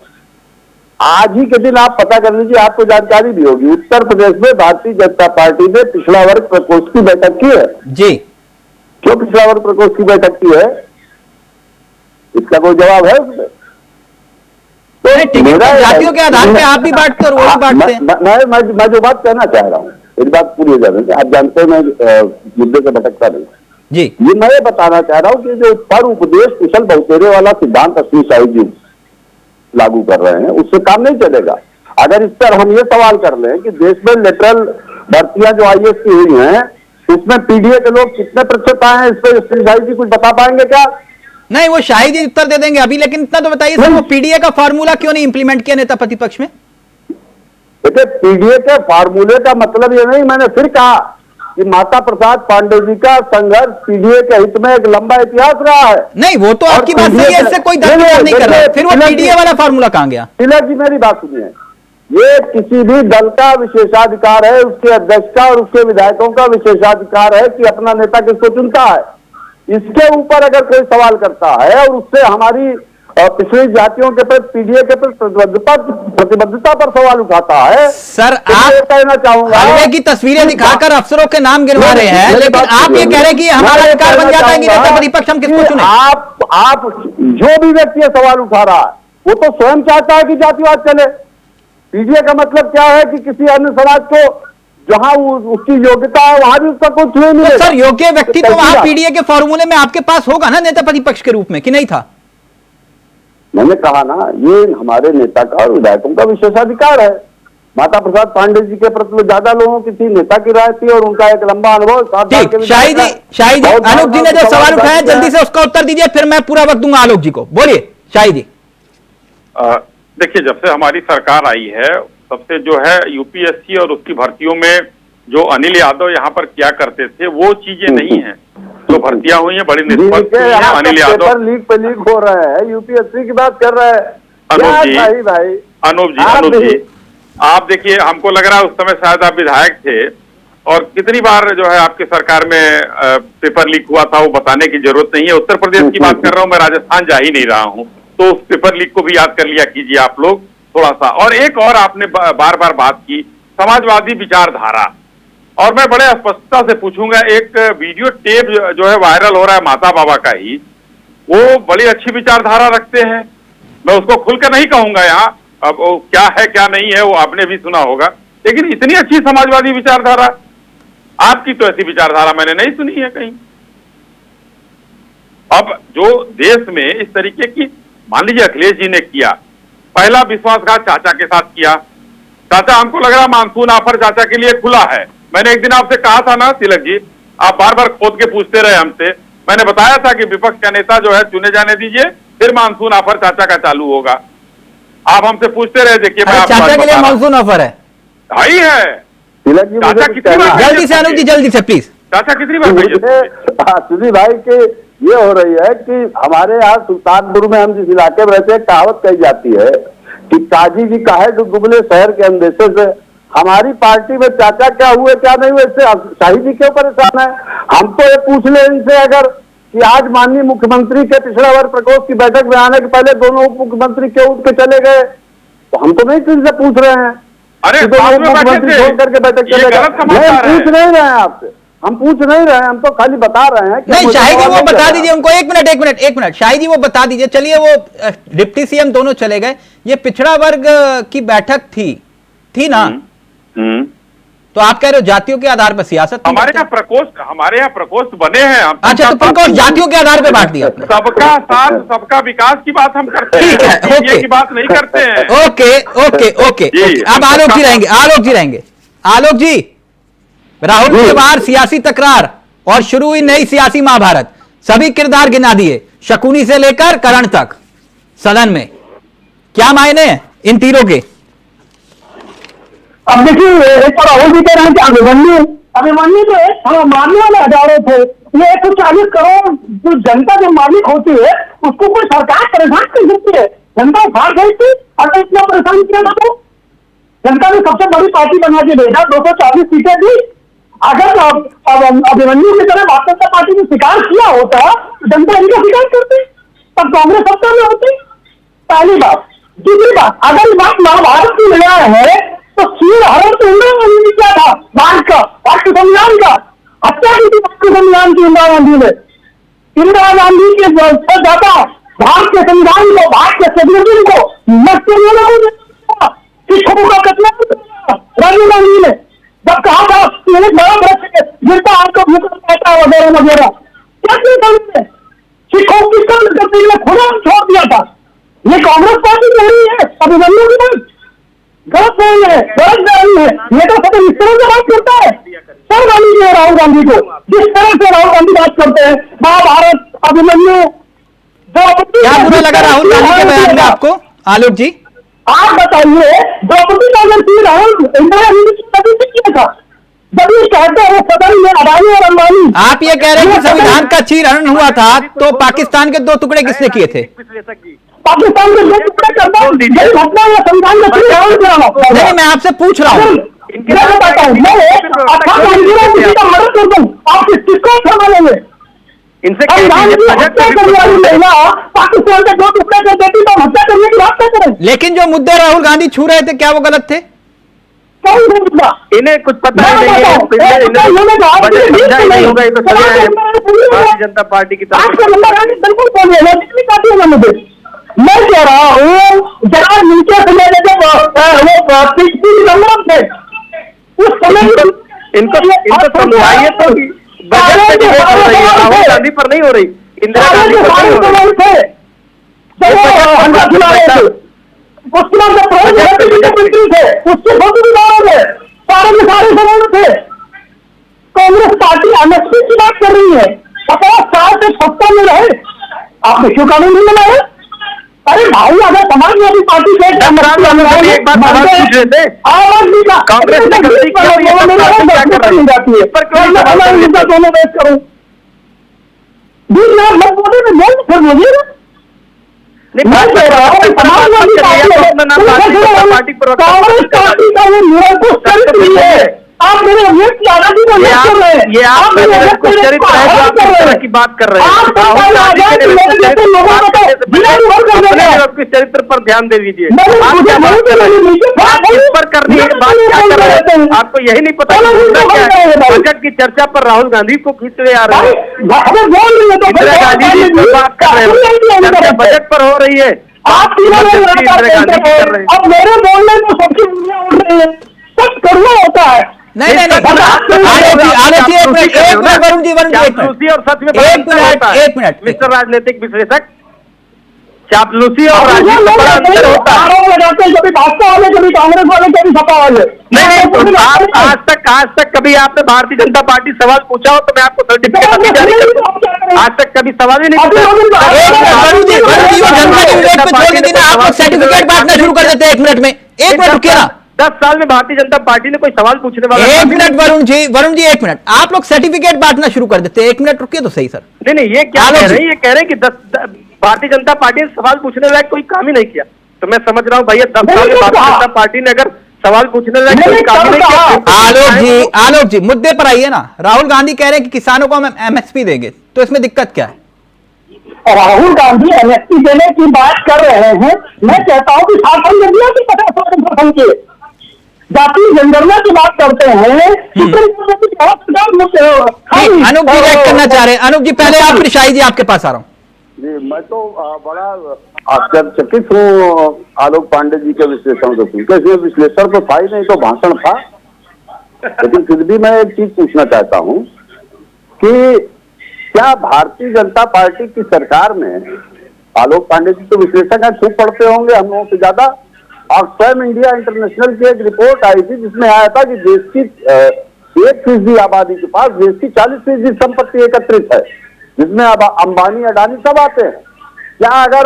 आज ही के दिन आप पता कर लीजिए, आपको जानकारी भी होगी, उत्तर प्रदेश में भारतीय जनता पार्टी ने पिछड़ा वर्ग प्रकोष्ठ की बैठक की है जी। क्यों पिछड़ा वर्ग प्रकोष्ठ की बैठक की है? इसका कोई जवाब है उसमें? तो जातियों के आधार पे आप भी बांटते और वो भी बांटते हैं। मैं जो बात कहना चाह रहा हूँ, मेरी बात पूरी हो जाने, आप जानते हैं मैं मुद्दे से भटकता नहीं जी। ये मैं ये बताना चाह रहा हूँ कि जो पर उपदेश कुशल बहुतेरे वाला सिद्धांत अश्विनी शाही जी लागू कर रहे हैं, उससे काम नहीं चलेगा। अगर इस पर हम ये सवाल कर लें कि देश में लेटरल भर्तियां जो आईएएस की हुई हैं, उसमें पीडीए के लोग कितने प्रतिशत आए हैं, इस पर अश्विनी शाही जी कुछ बता पाएंगे क्या? नहीं, वो शाही जी उत्तर दे देंगे अभी, लेकिन इतना तो बताइए सर, वो पीडीए का फार्मूला क्यों नहीं इंप्लीमेंट किया नेता प्रतिपक्ष में? देखिए, पीडीए के फार्मूले का मतलब ये नहीं, मैंने फिर कहा कि माता प्रसाद पांडे जी का संघर्ष पीडीए के हित में एक लंबा इतिहास रहा है। नहीं, वो तो आपकी बात सही है, इससे कोई दखल नहीं कर रहा है, फिर वो पीडीए वाला फार्मूला कहां गया? तिलक जी मेरी बात सुनिए, ये किसी भी दल का विशेषाधिकार है, उसके अध्यक्ष का और उसके विधायकों का विशेषाधिकार है कि अपना नेता किसको चुनता है। इसके ऊपर अगर कोई सवाल करता है और उससे हमारी पिछड़ी जातियों के प्रति, पीडीए के प्रति प्रतिबद्धता पर सवाल उठाता है, सर तो आप कहना चाहूंगा हलवे की तस्वीरें दिखाकर अफसरों के नाम गिनवा रहे हैं, लेकिन आप ये कह रहे हैं कि हमारा अधिकार बन जाता है कि नेता प्रतिपक्ष हम किसको चुने? आप जो भी व्यक्ति ये सवाल उठा रहा है, वो तो स्वयं चाहता है कि जातिवाद चले। पीडीए का मतलब क्या है कि किसी अन्य समाज को जहां उसकी योग्यता है वहां भी उसका कुछ नहीं मिलेगा। सर, योग्य व्यक्ति तो वहां पीडीए के फॉर्मूले में आपके पास होगा ना नेता प्रतिपक्ष के रूप में, कि नहीं था? मैंने कहा ना, ये हमारे नेता का और विधायकों का विशेषाधिकार है। माता प्रसाद पांडे जी के प्रति ज्यादा लोगों की थी, नेता की राय थी और उनका एक लंबा अनुभव। शाही जी, आलोक जी ने जो सवाल उठाया जल्दी से उसका उत्तर दीजिए, फिर मैं पूरा वक्त दूंगा आलोक जी को। बोलिए शाही जी। देखिए, जब से हमारी सरकार आई है, तब से जो है यूपीएससी और उसकी भर्तियों में जो अनिल यादव यहाँ पर किया करते थे, वो चीजें नहीं है। जो भर्तियां हुई हैं बड़ी निष्पक्ष हुई हैं। अनिल यादव लीक पे लीक हो रहे हैं, यूपीएससी की बात कर रहे हैं। अनूप जी, आप देखिए, हमको लग रहा है उस समय शायद आप विधायक थे, और कितनी बार जो है आपकी सरकार में पेपर लीक हुआ था, वो बताने की जरूरत नहीं है। उत्तर प्रदेश की बात कर रहा हूँ, मैं राजस्थान जा ही नहीं रहा हूँ, तो उस पेपर लीक को भी याद कर लिया कीजिए आप लोग थोड़ा सा। और एक और आपने बार बार बात की समाजवादी विचारधारा, और मैं बड़े स्पष्टता से पूछूंगा, एक वीडियो टेप जो है वायरल हो रहा है माता बाबा का ही, वो बड़ी अच्छी विचारधारा रखते हैं। मैं उसको खुलकर नहीं कहूंगा यहाँ, अब वो क्या है क्या नहीं है वो आपने भी सुना होगा, लेकिन इतनी अच्छी समाजवादी विचारधारा, आपकी तो ऐसी विचारधारा मैंने नहीं सुनी है कहीं। अब जो देश में इस तरीके की, मान लीजिए अखिलेश जी ने किया, पहला विश्वासघात चाचा के साथ किया। चाचा, हमको लग रहा मानसून ऑफर चाचा के लिए खुला है। मैंने एक दिन आपसे कहा था ना तिलक जी, आप बार बार खोद के पूछते रहे हमसे, मैंने बताया था कि विपक्ष का नेता जो है चुने जाने दीजिए, फिर मानसून ऑफर चाचा का चालू होगा। आप हमसे पूछते रहे, देखिए चाचा के लिए मानसून ऑफर है, भाई है। तिलक जी, चाचा कितनी बार, जल्दी से अनुज जी, जल्दी से प्लीज। चाचा कितनी बार सुधीर भाई के ये हो रही है कि हमारे यहाँ सुल्तानपुर में, हम जिस इलाके में रहते हैं, कहावत कही जाती है कि काजी जी का है डुबले शहर के अंदेशे से। हमारी पार्टी में चाचा क्या हुए क्या नहीं हुए, इससे शाही जी क्यों परेशान है? हम तो ये पूछ ले इनसे अगर कि आज माननीय मुख्यमंत्री के पिछड़ा वर्ग प्रकोष्ठ की बैठक में आने के पहले दोनों उप मुख्यमंत्री क्यों उठ के चले गए, तो हम तो नहीं इनसे पूछ रहे हैं। अरे दोनों उप मुख्यमंत्री छोड़ करके बैठक चले गए। पूछ नहीं रहे हैं आपसे, हम पूछ नहीं रहे हैं, हम तो खाली बता रहे हैं कि नहीं। शाही जी वो बता दीजिए उनको, एक मिनट शाही जी वो बता दीजिए। चलिए, वो डिप्टी सीएम दोनों चले गए, ये पिछड़ा वर्ग की बैठक थी ना? तो आप कह रहे हो जातियों के आधार पर सियासत नहीं हमारे करते? यहाँ प्रकोष्ठ बने हैं। अच्छा, तो प्रकोष्ठ जातियों के आधार पर बांट दिया आपने? सबका साथ सबका विकास की बात हम करते हैं, ठीक है, ये ओके। की बात नहीं करते हैं। ओके ओके ओके जी, ओके। अब आलोक जी रहेंगे, आलोक जी रहेंगे। आलोक जी, राहुल के बाहर सियासी तकरार और शुरू हुई नई सियासी महाभारत, सभी किरदार गिना दिए, शकुनी से लेकर करण तक सदन में। क्या मायने हैं इन तीनों के? अब देखिए, एक तो राहुल जी कह रहे हैं कि अभिमन्यु तो हम मानने वाले हजारों थे। ये 140 करोड़ जो जनता जो मालिक होती है उसको कोई सरकार परेशान कर सकती है? जनता उखाड़ गई थी, अगर इतना परेशान किया था तो जनता ने सबसे बड़ी पार्टी बना के भेजा, 240 सीटें दी। अगर अभिमन्यु की तरह भारतीय जनता पार्टी ने स्वीकार किया होता तो जनता इनका स्वीकार करती, तब कांग्रेस सत्ता में होती। पहली बात। दूसरी बात, अगर बात महाभारत की लड़ा है तो चीर हरण तो इंदिरा गांधी ने किया था, भारत का राष्ट्र संविधान का हत्या की थी राष्ट्र संविधान की इंदिरा गांधी ने। इंदिरा गांधी के ज्यादा भारत के संविधान को, भारत के संविधान को शिक्षकों का कत्ल राजीव गांधी ने जब कहा था बड़ा भ्रष्ट जिसका आपको भूकंप कहता वगैरह वगैरह, क्या किया शिक्षकों की करने में खुदा छोड़ दिया था। ये कांग्रेस पार्टी कह रही है अभिमन्यु की बात गलत नहीं है, गलत नहीं है। ये तो सब इस तरह से बात करता है सर गांधी जी, राहुल गांधी को जिस तरह से राहुल गांधी बात करते हैं, महाभारत अभिमन्यु। क्या बुरा लगा राहुल गांधी के बयान में आपको आलोक जी? आप बताइए, द्रौपदी का अगर चीज राहुल इंदिरा गांधी की कभी से किया था? जब ये कहते हैं सदन में अदानी और अंबानी, आप ये कह रहे हैं कि संविधान का चीरहरण हुआ था तो पाकिस्तान के 2 टुकड़े किसने किए थे? पाकिस्तान के 2 टुकड़े करना यही घटना या संविधान का चीरहरण कराना? नहीं, मैं आपसे पूछ रहा हूँ। मैं बताता हूँ, मैं 18 किसी का मदद कर दूं, आप किसको क्षमा लेंगे? इनसे महिला पाकिस्तान के 2 टुकड़े कर देती तो हत्या करने की बात क्या करें? लेकिन जो मुद्दे राहुल गांधी छू रहे थे, क्या वो गलत थे? इन्हें कुछ पता ही नहीं है, नहीं होगा। ये तो भारतीय जनता पार्टी की तरफ बिल्कुल बोलिए, कितनी पार्टी है मुझे। मैं कह रहा हूँ जरा नीचे से मेरे जब थे उस समय इनको समझाइए तो बजट पे डिबेट हो रही है, राहुल गांधी पर नहीं हो रही, इंदिरा गांधी पर नहीं हो रही। उसके बाद मंत्री थे, उसके फोटो भी डाल थे, सारे के सारे सवाल थे। कांग्रेस पार्टी एमएसपी की बात कर रही है, 50 साल से सत्ता में रहे, आपने क्यों कानून नहीं बनाया? अरे भाई, अगर समाजवादी पार्टी से एक बात सवाल पूछ रहे थे, कांग्रेस ने गलती की है, जाती है पर दोनों बेच करूं मैं कह रहा हूँ समाजवादी पार्टी कांग्रेस पार्टी का वो निरंकुश चरित्र ही है। आप मेरे अभियोग की आजादी को नहीं कर रहे हैं, ये आप मेरे निरंकुश चरित्र है जो आप इस तरह की बात कर रहे हैं। राहुल गांधी के निरंकुश चरित्र पर ध्यान दे दीजिए। इस पर करनी है बात, क्या कर रहे हैं? आपको यही नहीं पता बजट की चर्चा पर राहुल गांधी को खींचते आ रहे हैं, इंदिरा गांधी जी की बात कर रहे हैं, बजट पर हो रही है, आप इंदिरा गांधी की कर रहे हैं। अब मेरे बोलने में सबकी दुनिया उड़ रही है, सब करना होता है। नहीं नहीं नहीं, आलोक जी एक मिनट, वरुण जी चापलूसी और सच में एक मिनट मिस्टर राजनीतिक विश्लेषक, चापलूसी और राजनीति में बड़ा अंतर होता है। आरोप लगाते हैं, कभी भाजपा वाले, कभी कांग्रेस वाले, कभी सपा वाले। नहीं, आज तक कभी आपने भारतीय जनता पार्टी सवाल पूछा हो तो मैं आपको सर्टिफिकेट अभी जारी करूंगा। आज तक कभी सवाल ही नहीं पूछा। वरुण जी, जनता के विवेक पे छोड़ के देना, आप लोग सर्टिफिकेट बांटना शुरू कर देते हैं। 1 मिनट में, 1 मिनट रुकिए ना। 10 साल में भारतीय जनता पार्टी ने कोई सवाल पूछने वाला? 1 मिनट वरुण जी 1 मिनट, आप लोग सर्टिफिकेट बांटना शुरू कर देते हैं। 1 मिनट रुकिए तो सही सर। नहीं, ये क्या कह रहे हैं? ये कह रहे हैं कि भारतीय जनता पार्टी ने सवाल पूछने लायक कोई काम ही नहीं किया। तो मैं समझ रहा हूँ भैया, 10 साल में भारतीय जनता पार्टी ने अगर सवाल पूछने लायक कोई काम ही नहीं किया। आलोक जी मुद्दे पर आइए ना। राहुल गांधी कह रहे हैं कि किसानों को हम एमएसपी देंगे, तो इसमें दिक्कत क्या है? राहुल गांधी एमएसपी देने की बात कर रहे हैं। मैं कहता हूँ कि शासन में दिया कि 50% के जाति जनगणना की बात करते हैं। अनूप जी रिएक्ट करना चाह रहे हैं। अनूप जी पहले आप, फिर शाही जी आपके पास आ रहा हूँ। जी, मैं तो बड़ा आश्चर्यचकित हूँ आलोक पांडे जी के विश्लेषण को सुनकर। इसमें विश्लेषण तो था ही नहीं, तो भाषण था। लेकिन फिर भी मैं एक चीज पूछना चाहता हूं कि क्या भारतीय जनता पार्टी की सरकार में, आलोक पांडे जी तो विश्लेषक हैं, खूब पढ़ते होंगे हम लोगों से ज्यादा, और स्वयं इंडिया इंटरनेशनल की एक रिपोर्ट आई थी जिसमें आया था कि देश की 1% आबादी के पास देश की 40% संपत्ति एकत्रित है, जिसमें अब अंबानी अडानी सब आते हैं। क्या अगर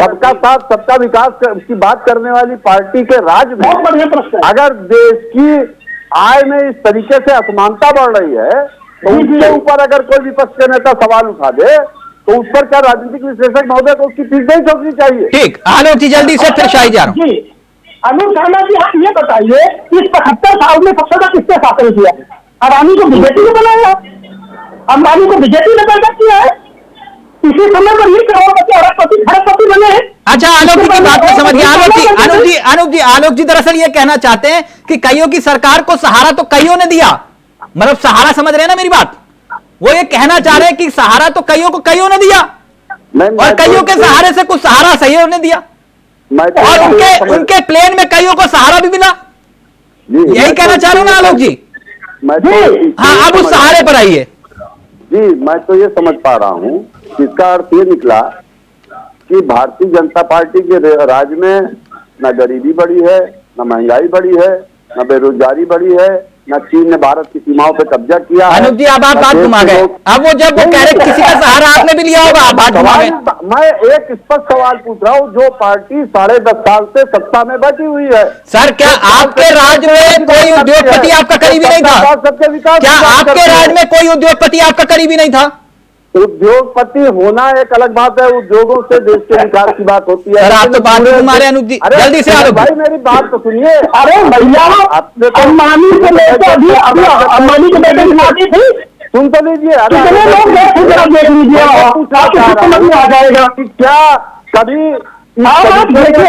सबका साथ सबका विकास की बात करने वाली पार्टी के राज में अगर देश की आय में इस तरीके से असमानता बढ़ रही है, तो उसके ऊपर अगर कोई विपक्ष के नेता सवाल उठा दे तो उस पर क्या राजनीतिक विश्लेषक महोदय को उसकी पीठ नहीं ठोकनी चाहिए? ठीक, आलोक जी जल्दी से, फिर शाही जा रहा हूं। अमित शाह जी, आप ये बताइए इस 75 साल में सबसे ज्यादा किसने शासन किया? अडानी को बीजेपी ने बनाया, अंबानी को बीजेपी ने पैदा किया है। इसी समय पर ये करोड़पति अरबपति बने हैं। अच्छा, आलोक जी की बात में समझ गया। आलोक जी दरअसल ये कहना चाहते हैं कि कईयों की सरकार को सहारा तो कईयों ने दिया, मतलब सहारा समझ रहे हैं ना मेरी बात? वो ये कहना चाह रहे हैं कि सहारा तो कईयों को कईयों ने दिया और कईयों के सहारे से कुछ सहारा सही ने दिया, और उनके प्लेन में कईयों को सहारा भी मिला। यही कहना चाह रहे हो ना आलोक जी? हाँ, अब उस सहारे पर आइए। जी, मैं तो ये समझ पा रहा हूँ, इसका अर्थ ये निकला कि भारतीय जनता पार्टी के राज में न गरीबी बढ़ी है, न महंगाई बढ़ी है, न बेरोजगारी बढ़ी है, न चीन ने भारत की सीमाओं पे कब्जा किया। अनुप जी, अब आप बात घुमा गए। अब वो जब वो कह रहे किसी का सहारा आपने भी लिया होगा, आप बात घुमा गए। मैं एक स्पष्ट सवाल पूछ रहा हूँ, जो पार्टी 10.5 साल से सत्ता में बैठी हुई है, सर, क्या आपके राज में कोई उद्योगपति आपका करीबी नहीं था? सबके विकास, क्या आपके राज में कोई उद्योगपति आपका करीबी नहीं था? उद्योगपति होना एक अलग बात है, उद्योगों से देश के विकास की बात होती है। सर, आप तो बात भी घुमा रहे हैं अनुप जी, जल्दी से आलोक भाई मेरी बात तो सुनिए। अरे भैया, अंबानी को लेकर अभी अंबानी के बेटे की शादी थी, सुन तो लीजिए। कितने लोग देख लीजिए, आ जाएगा कि क्या कभी आप देखिए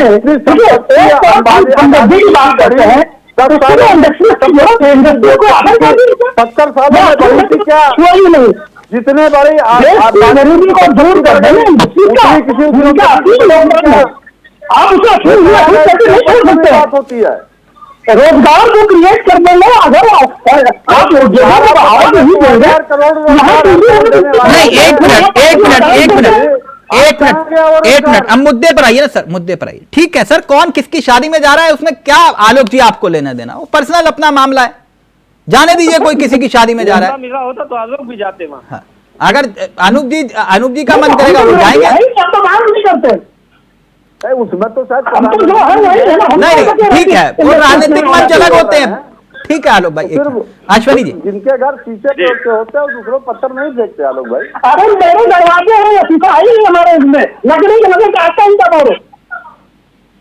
समृद्धि की बात करते हैं, 70 साल में बढ़ी थी क्या? कोई नहीं, जितने बड़े गरीबी को दूर कर देंगे, आप उसे बात होती है, रोजगार को क्रिएट कर देंगे। अगर आप रोजगार नहीं देंगे, एक मिनट, अब मुद्दे पर आइए ना सर, मुद्दे पर आइए। ठीक है सर, कौन किसकी शादी में जा रहा है उसमें क्या आलोक जी आपको लेना देना? वो पर्सनल अपना मामला है, जाने दीजिए। कोई किसी की शादी में जा रहा है, मिला होता तो आलोक भी जाते वहां। हाँ, अगर अनुप जी का मन करेगा वो जाएंगे। नहीं करते उसमें तो शायद नहीं, ठीक है, वो राजनीतिक मंच अलग होते हैं। ठीक है आलोक भाई। अश्वनी जी, जिनके घर शीशे के होते हैं दूसरों पत्थर नहीं फेंकते आलोक भाई। अरे मेरे दरवाजे हैं, शीशा आई नहीं हमारे इसमें, लकड़ी के लगे आता ही था।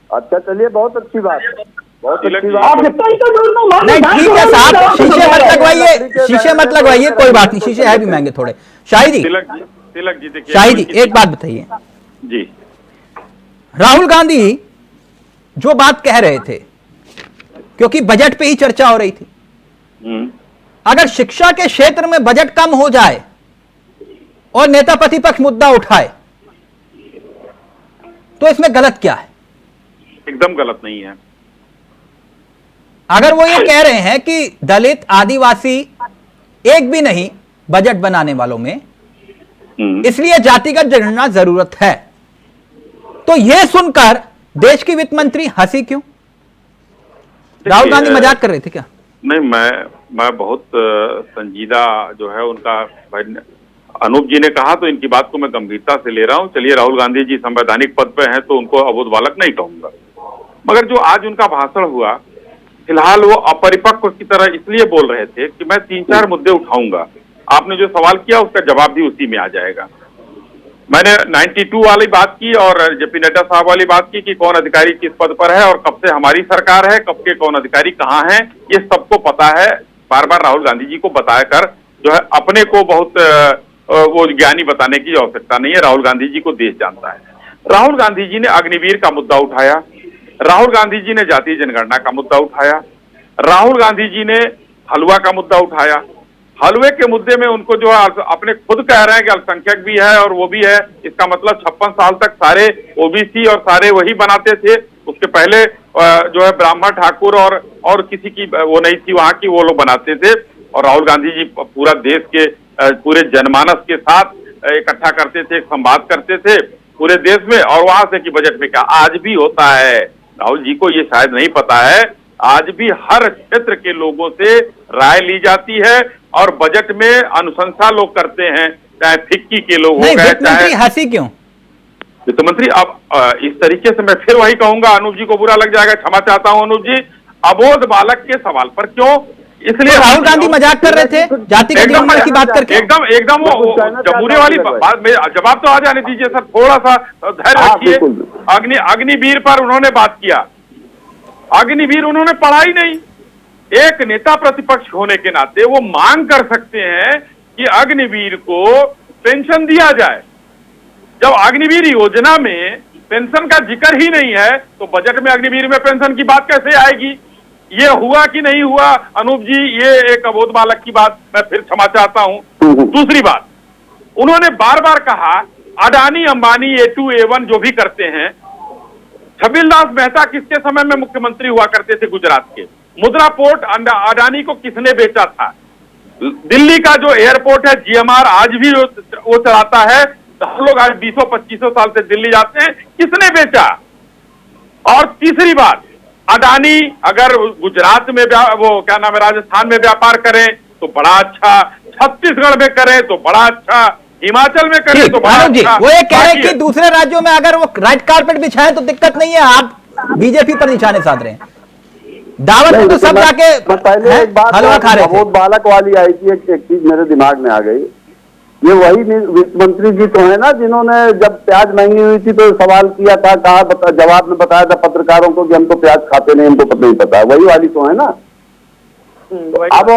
अच्छा चलिए, बहुत अच्छी बात, बहुत अच्छी बात। आप नहीं ठीक है साहब, शीशे मत लगवाइए, शीशे मत लगवाइए, कोई बात नहीं, शीशे है भी महंगे थोड़े। शाही जी, देखिए, शाही जी एक बात बताइए जी। राहुल गांधी जो बात कह रहे थे, क्योंकि बजट पे ही चर्चा हो रही थी, अगर शिक्षा के क्षेत्र में बजट कम हो जाए और नेता प्रतिपक्ष मुद्दा उठाए तो इसमें गलत क्या है? एकदम गलत नहीं है। अगर वो ये कह रहे हैं कि दलित आदिवासी एक भी नहीं बजट बनाने वालों में, इसलिए जातिगत जनगणना जरूरत है, तो यह सुनकर देश की वित्त मंत्री हंसी क्यों? राहुल गांधी मजाक कर रहे थे क्या? नहीं, मैं बहुत संजीदा जो है उनका, अनूप जी ने कहा तो इनकी बात को मैं गंभीरता से ले रहा हूं। चलिए, राहुल गांधी जी संवैधानिक पद पे हैं तो उनको अबोध बालक नहीं कहूंगा, मगर जो आज उनका भाषण हुआ, फिलहाल वो अपरिपक्व की तरह इसलिए बोल रहे थे कि मैं 3-4 मुद्दे उठाऊंगा। आपने जो सवाल किया उसका जवाब भी उसी में आ जाएगा। मैंने 92 वाली बात की और जेपी नड्डा साहब वाली बात की कि कौन अधिकारी किस पद पर है और कब से हमारी सरकार है, कब के कौन अधिकारी कहाँ हैं, ये सबको पता है। बार बार राहुल गांधी जी को बताकर जो है अपने को बहुत वो ज्ञानी बताने की आवश्यकता नहीं है। राहुल गांधी जी को देश जानता है। राहुल गांधी जी ने अग्निवीर का मुद्दा उठाया, राहुल गांधी जी ने जातीय जनगणना का मुद्दा उठाया, राहुल गांधी जी ने हलवा का मुद्दा उठाया। हलवे के मुद्दे में उनको जो अपने खुद कह रहे हैं कि अल्पसंख्यक भी है और वो भी है, इसका मतलब 56 साल तक सारे ओबीसी और सारे वही बनाते थे। उसके पहले जो है ब्राह्मण ठाकुर और किसी की वो नहीं थी वहां की, वो लोग बनाते थे। और राहुल गांधी जी पूरा देश के पूरे जनमानस के साथ इकट्ठा करते थे, संवाद करते थे पूरे देश में, और वहां से कि बजट में क्या आज भी होता है। राहुल जी को ये शायद नहीं पता है, आज भी हर क्षेत्र के लोगों से राय ली जाती है और बजट में अनुशंसा लोग करते हैं, चाहे फिक्की के लोग हो गए, चाहे हंसी क्यों वित्त मंत्री। अब इस तरीके से मैं फिर वही कहूंगा, अनूप जी को बुरा लग जाएगा, क्षमा चाहता हूं अनूप जी, अबोध बालक के सवाल पर क्यों, इसलिए तो राहुल गांधी मजाक कर रहे थे जाति के नियमन की बात करके। एकदम वो जमहूरी वाली बात में जवाब तो आ जाने दीजिए सर, थोड़ा सा धैर्य रखिए। अग्निवीर पर उन्होंने बात किया, अग्निवीर उन्होंने पढ़ा ही नहीं। एक नेता प्रतिपक्ष होने के नाते वो मांग कर सकते हैं कि अग्निवीर को पेंशन दिया जाए। जब अग्निवीर योजना में पेंशन का जिक्र ही नहीं है तो बजट में अग्निवीर में पेंशन की बात कैसे आएगी? ये हुआ कि नहीं हुआ अनूप जी, ये एक अबोध बालक की बात, मैं फिर क्षमा चाहता हूं। दूसरी बात, उन्होंने बार बार कहा अडानी अंबानी A2 A1 जो भी करते हैं, छबिलदास मेहता किसके समय में मुख्यमंत्री हुआ करते थे गुजरात के, मुद्रा पोर्ट अडानी को किसने बेचा था? दिल्ली का जो एयरपोर्ट है GMR आज भी वो चलाता है, हम लोग आज 20-25 साल से दिल्ली जाते हैं, किसने बेचा? और तीसरी बात, अडानी अगर गुजरात में वो क्या नाम है राजस्थान में व्यापार करें तो बड़ा अच्छा, छत्तीसगढ़ में करें तो बड़ा अच्छा, हिमाचल में करें तो बड़ा अच्छा। वो ये कह रहे हैं कि दूसरे राज्यों में अगर वो रेड कारपेट बिछाए तो दिक्कत नहीं है, आप बीजेपी पर निशाने साध रहे हैं। दावत में तो सब जाके पहले एक बात अबोध बालक वाली आई थी, एक चीज मेरे दिमाग में आ गई। ये वही वित्त मंत्री जी तो है ना जिन्होंने जब प्याज महंगी हुई थी तो सवाल किया था, कहा जवाब में बताया था पत्रकारों को कि हम तो प्याज खाते नहीं, हमको पता नहीं पता। वही वाली तो है ना। अब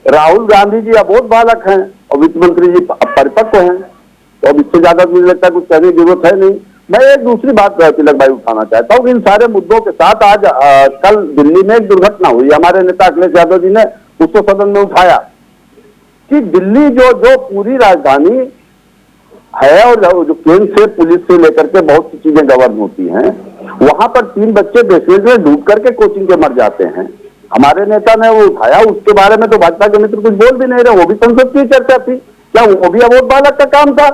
राहुल गांधी जी अबोध बालक हैं और वित्त मंत्री जी परिपक्व हैं, तो अब इससे ज्यादा मुझे लगता है कुछ कहने की जरूरत है नहीं। मैं एक दूसरी बात तिलक भाई उठाना चाहता हूँ। इन सारे मुद्दों के साथ आज कल दिल्ली में एक दुर्घटना हुई, हमारे नेता अखिलेश यादव जी ने उसको सदन में उठाया कि दिल्ली जो पूरी राजधानी है और जो केंद्र से पुलिस से लेकर के बहुत सी चीजें गवर्न होती हैं, वहां पर 3 बच्चे बेसमेंट में डूब करके कोचिंग के मर जाते हैं। हमारे नेता ने वो उठाया, उसके बारे में तो भाजपा के मित्र कुछ बोल भी नहीं रहे, वो भी संसद की चर्चा थी, क्या वो भी अबोध बालक का काम था?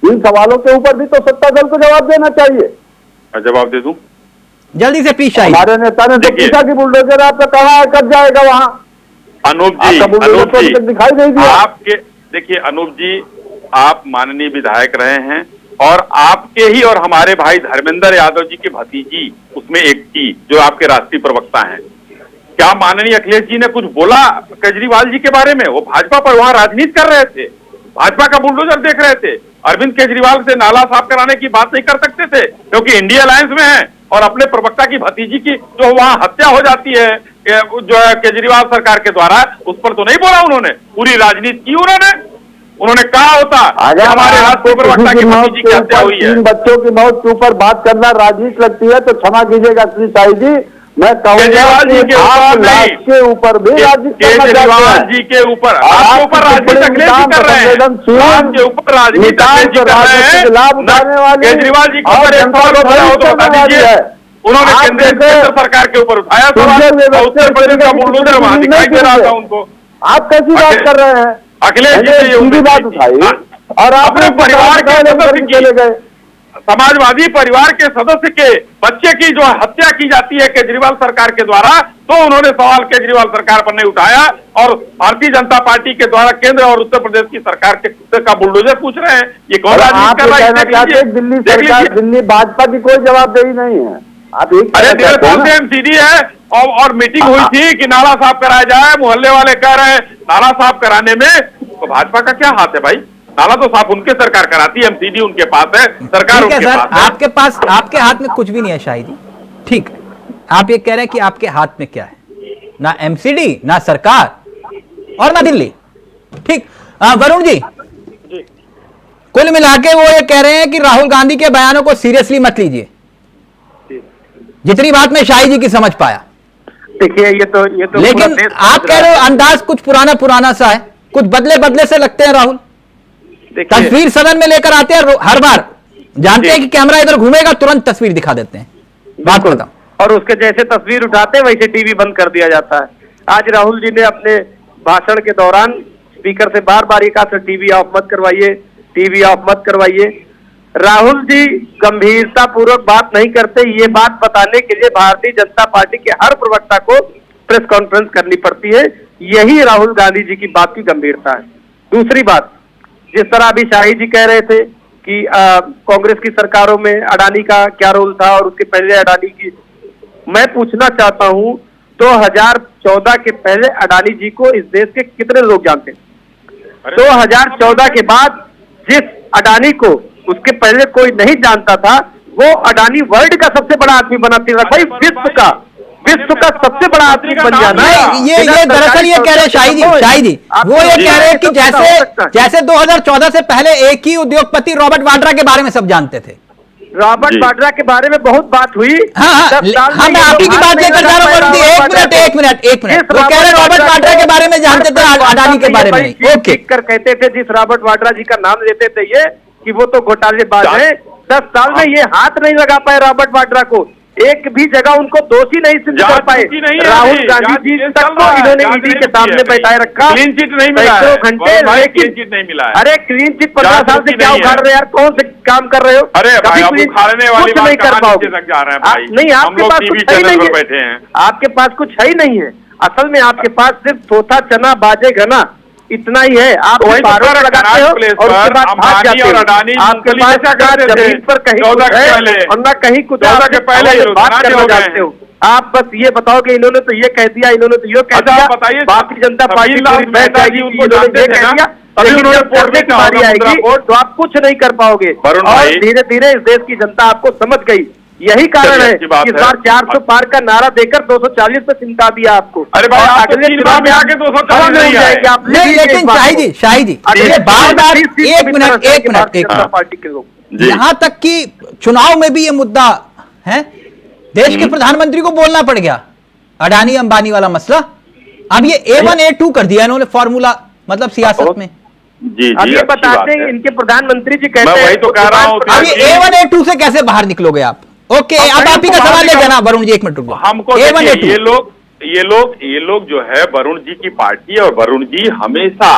इन सवालों के ऊपर भी तो सत्ता दल को जवाब देना चाहिए। जवाब दे दूं जल्दी से पीछा। हमारे नेता ने तो पूछा कि बुलडोजर आपका कहाँ कब जाएगा वहां। अनूप जी दिखाई नहीं दिया आपके। देखिए अनूप जी, आप माननीय विधायक रहे हैं और आपके ही और हमारे भाई धर्मेंद्र यादव जी की भतीजी उसमें एक थी जो आपके राष्ट्रीय प्रवक्ता हैं। क्या माननीय अखिलेश जी ने कुछ बोला केजरीवाल जी के बारे में? वो भाजपा पर वहां राजनीति कर रहे थे, भाजपा का बुलडोजर देख रहे थे। अरविंद केजरीवाल से नाला साफ कराने की बात नहीं कर सकते थे क्योंकि इंडिया अलायंस में है, और अपने प्रवक्ता की भतीजी की जो वहां हत्या हो जाती है जो है केजरीवाल सरकार के द्वारा, उस पर तो नहीं बोला उन्होंने, पूरी राजनीति की उन्होंने कहा होता हमारे राष्ट्रीय प्रवक्ता की भतीजी की हत्या हुई है। 3 बच्चों की मौत के ऊपर बात करना राजनीति लगती है तो क्षमा कीजिएगा श्री शाही जी, मैं कहूँगा केजरीवाल जी के ऊपर भी राजनीति केजरीवाल जी के ऊपर आपके ऊपर राजनीति अखिलेश जी कर रहे हैं, आपके ऊपर राजनीति अखिलेश जी कर रहे हैं। लाभ उठाने वाले केजरीवाल जी के ऊपर एक सवाल उठाया हो तो बता दीजिए, उन्होंने केंद्र सरकार के ऊपर उठाया सवाल, उत्तर प्रदेश का बुलडोजर वहां दिखाई दे रहा था उनको। आप कैसी बात कर रहे हैं? अखिलेश जी ने बात उठाई और आपने परिवार के सदस्य चले गए, समाजवादी परिवार के सदस्य के बच्चे की जो हत्या की जाती है केजरीवाल सरकार के द्वारा, तो उन्होंने सवाल केजरीवाल सरकार पर नहीं उठाया और भारतीय जनता पार्टी के द्वारा केंद्र और उत्तर प्रदेश की सरकार के का बुलडोजर पूछ रहे हैं। ये कौन राजनीति कर रहा है? दिल्ली सरकार, दिल्ली भाजपा की कोई जवाबदेही नहीं है। आप एक अरे MCD है और मीटिंग हुई थी कि नाला साफ कराया जाए, मोहल्ले वाले कह रहे हैं नाला साफ कराने में तो भाजपा का क्या हाथ है भाई? नाला तो साफ उनके सरकार कराती है, MCD उनके पास है, सरकार उनके पास है। आपके पास, आपके हाथ में कुछ भी नहीं है शाहिद जी, ठीक। आप ये कह रहे हैं कि आपके हाथ में क्या है? ना MCD, ना सरकार और ना दिल्ली, ठीक। वरुण जी, कुल मिला के वो ये कह रहे हैं कि राहुल गांधी के बयानों को सीरियसली मत लीजिए, जितनी बात मैं शाही जी की समझ पाया। देखिए ये तो लेकिन आप कह रहे हो अंदाज कुछ पुराना सा है, कुछ बदले से लगते हैं राहुल। तस्वीर सदन में लेकर आते हैं हर बार, जानते हैं कि कैमरा इधर घूमेगा तुरंत तस्वीर दिखा देते हैं। बात बताओ। और उसके जैसे तस्वीर उठाते हैं वैसे टीवी बंद कर दिया जाता है। आज राहुल जी ने अपने भाषण के दौरान स्पीकर से बार बार ये कहा था टीवी ऑफ मत करवाइए, टीवी ऑफ मत करवाइए। राहुल जी गंभीरता पूर्वक बात नहीं करते, ये बात बताने के लिए भारतीय जनता पार्टी के हर प्रवक्ता को प्रेस कॉन्फ्रेंस करनी पड़ती है। यही राहुल गांधी जी की बात की गंभीरता है। दूसरी बात, जिस तरह अभी शाही जी कह रहे थे कि कांग्रेस की सरकारों में अडानी का क्या रोल था और उसके पहले अडानी की, मैं पूछना चाहता हूं 2014 के पहले अडानी जी को इस देश के कितने लोग जानते हैं? 2014 के बाद जिस अडानी को उसके पहले कोई नहीं जानता था, वो अडानी वर्ल्ड का सबसे बड़ा आदमी बनाते था भाई, विश्व का सबसे बड़ा आदमी बन जाना। ये दरअसल ये कह रहे हैं शाही जी वो ये कह रहे हैं कि जैसे 2014 से पहले एक ही उद्योगपति रॉबर्ट वाड्रा के बारे में सब जानते थे। रॉबर्ट वाड्रा के बारे में बहुत बात हुई। हम आप ही की बात लेकर जा रहा हूं। एक मिनट वो कह रहे रॉबर्ट वाड्रा के बारे में जानते थे, अडानी के बारे में नहीं। ओके, कर कहते थे जिस रॉबर्ट वाड्रा जी का नाम लेते थे ये कि वो तो घोटालेबाज है। 10 साल में ये हाथ नहीं लगा पाए रॉबर्ट वाड्रा को, एक भी जगह उनको दोषी नहीं सिद्ध कर पाए। राहुल गांधी जी तक तो इन्होंने ईडी के सामने बैठाए रखा, क्लीन चिट नहीं मिला है, घंटे क्लीन चिट नहीं मिला है। अरे क्लीन चिट 15 साल से क्या उखाड़ रहे यार, कौन से काम कर रहे हो? अरे भाई उखाड़ने वाली कुछ नहीं कर पाओगे। नहीं, आपके पास कुछ है ही नहीं है, आपके पास कुछ है ही नहीं है। असल में आपके पास सिर्फ थोथा चना बाजे घना इतना ही है। आप लगाते हो और उसके बाद भाग जाते हो। आपके पास जमीन पर कहीं कुछ है और ना कहीं कुछ के पहले बात करना जानते हो। आप बस ये बताओगे इन्होंने तो ये कह दिया, इन्होंने तो ये कह दिया, बताइए भारतीय जनता पार्टी बैठ जाएगी, इन्होंने ये कह दिया, लेकिन जब करने की बारी आएगी तो आप कुछ नहीं कर पाओगे। और धीरे धीरे इस देश की जनता आपको समझ गई। यही कारण है कि इस बार 400 पार का नारा देकर 240 पे चिंता दिया आपको। अरे भाई अगले चुनाव में आके 240 नहीं जाएंगे आप। लेकिन शाही जी बार-बार एक मिनट पार्टी के लोग, यहां तक कि चुनाव में भी ये मुद्दा है, देश के प्रधानमंत्री को बोलना पड़ गया अडानी अंबानी वाला मसला। अब ये A1 A2 कर दिया इन्होंने फॉर्मूला, मतलब सियासत में। जी अब ये बताते हैं इनके प्रधानमंत्री जी कहते हैं, वही तो कह रहा हूं। अब ये A1 A2 से कैसे बाहर निकलोगे आप? ओके, अब आप ही का सवाल ले जाना वरुण जी, एक मिनट रुको। हमको ये लोग जो है वरुण जी की पार्टी, और वरुण जी हमेशा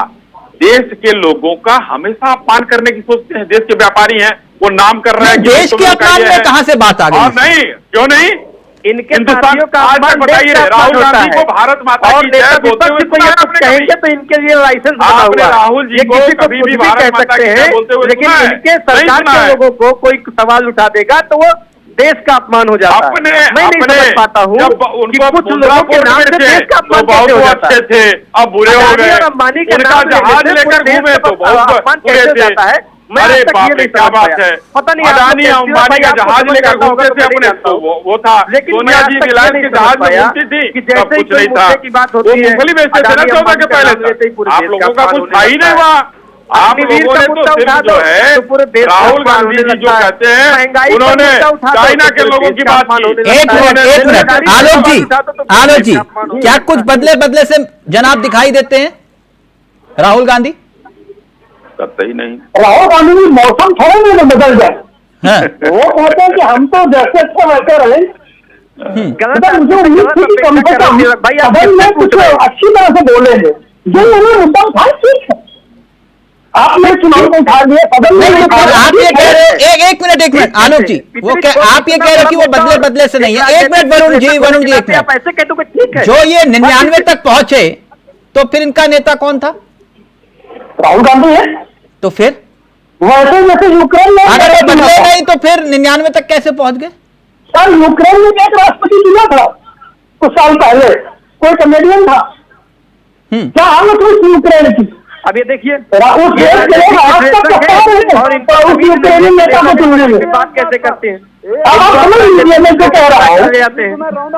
देश के लोगों का हमेशा अपमान करने की सोचते हैं। देश के व्यापारी हैं, वो नाम कर रहे हैं देश के अपमान में कहां से बात आ गई? नहीं, क्यों नहीं? इनके साथियों का अपमान बताइए, राहुल गांधी को भारत माता की जय बोलते हुए कहेंगे तो इनके लिए लाइसेंस बना हुआ है। राहुल जी को कभी भी भारत माता की जय बोलते हुए, लेकिन इनके सरकार के लोगों को कोई सवाल उठा देगा तो वो देश का अपमान हो जाता है। मैं नहीं समझ पाता हूँ कि कुछ लोगों के नाम से देश का अपमान कैसे हो जाता है। थे अब बुरे हो गए, अंबानी के उनका जहाज लेकर घूमे तो बहुत बुरे थे। अरे बाप रे, क्या बात है, पता नहीं अडानी अंबानी का जहाज लेकर घूमते थे अपने, वो था सोनिया जी रिलायंस के जहाज में घूमती थी, सब कुछ नहीं था। वो मूंगफली बेचते थे ना 14 के पहले। आप लोगों का कुछ था ही नहीं वहाँ। आप लोगों ने तो सिर्फ जो है राहुल गांधी जी जो कहते हैं, उन्होंने चाइना के लोगों की बात की। एक मिनट आलोक जी, क्या कुछ बदले से जनाब दिखाई देते हैं राहुल गांधी? करते ही नहीं। राहुल गांधी जी मौसम थोड़ा नहीं बदल जाए। वो कहते हैं कि हम तो जैसे थे वैसे रहे। मुझे उम्मीद थी कि कम से कम सदन में कुछ अच्छी तरह से बोलेंगे। जो उन्होंने मुद्दा उठाया ठीक है, आपने चुनाव को उठा लिया सदन में। आप ये कह रहे एक मिनट आलोक जी, आप ये कह रहे कि वो बदले से नहीं है। एक मिनट वरुण जी, एक मिनट। ऐसे कह दो ठीक है, जो ये 99 तक पहुंचे तो फिर इनका नेता कौन था? राहुल गांधी है। तो फिर वैसे जैसे यूक्रेन में अगर वो बदले नहीं तो फिर 99 तक कैसे पहुंच गए? सर यूक्रेन में एक राष्ट्रपति चुना था कुछ साल पहले, कोई कमेडियन था। क्या हालत हुई यूक्रेन की? अब ये देखिए उस देश के लोग आज तक उस यूक्रेनी नेता को चुनने में बात कैसे करते हैं? मैं जो कह रहा हूँ,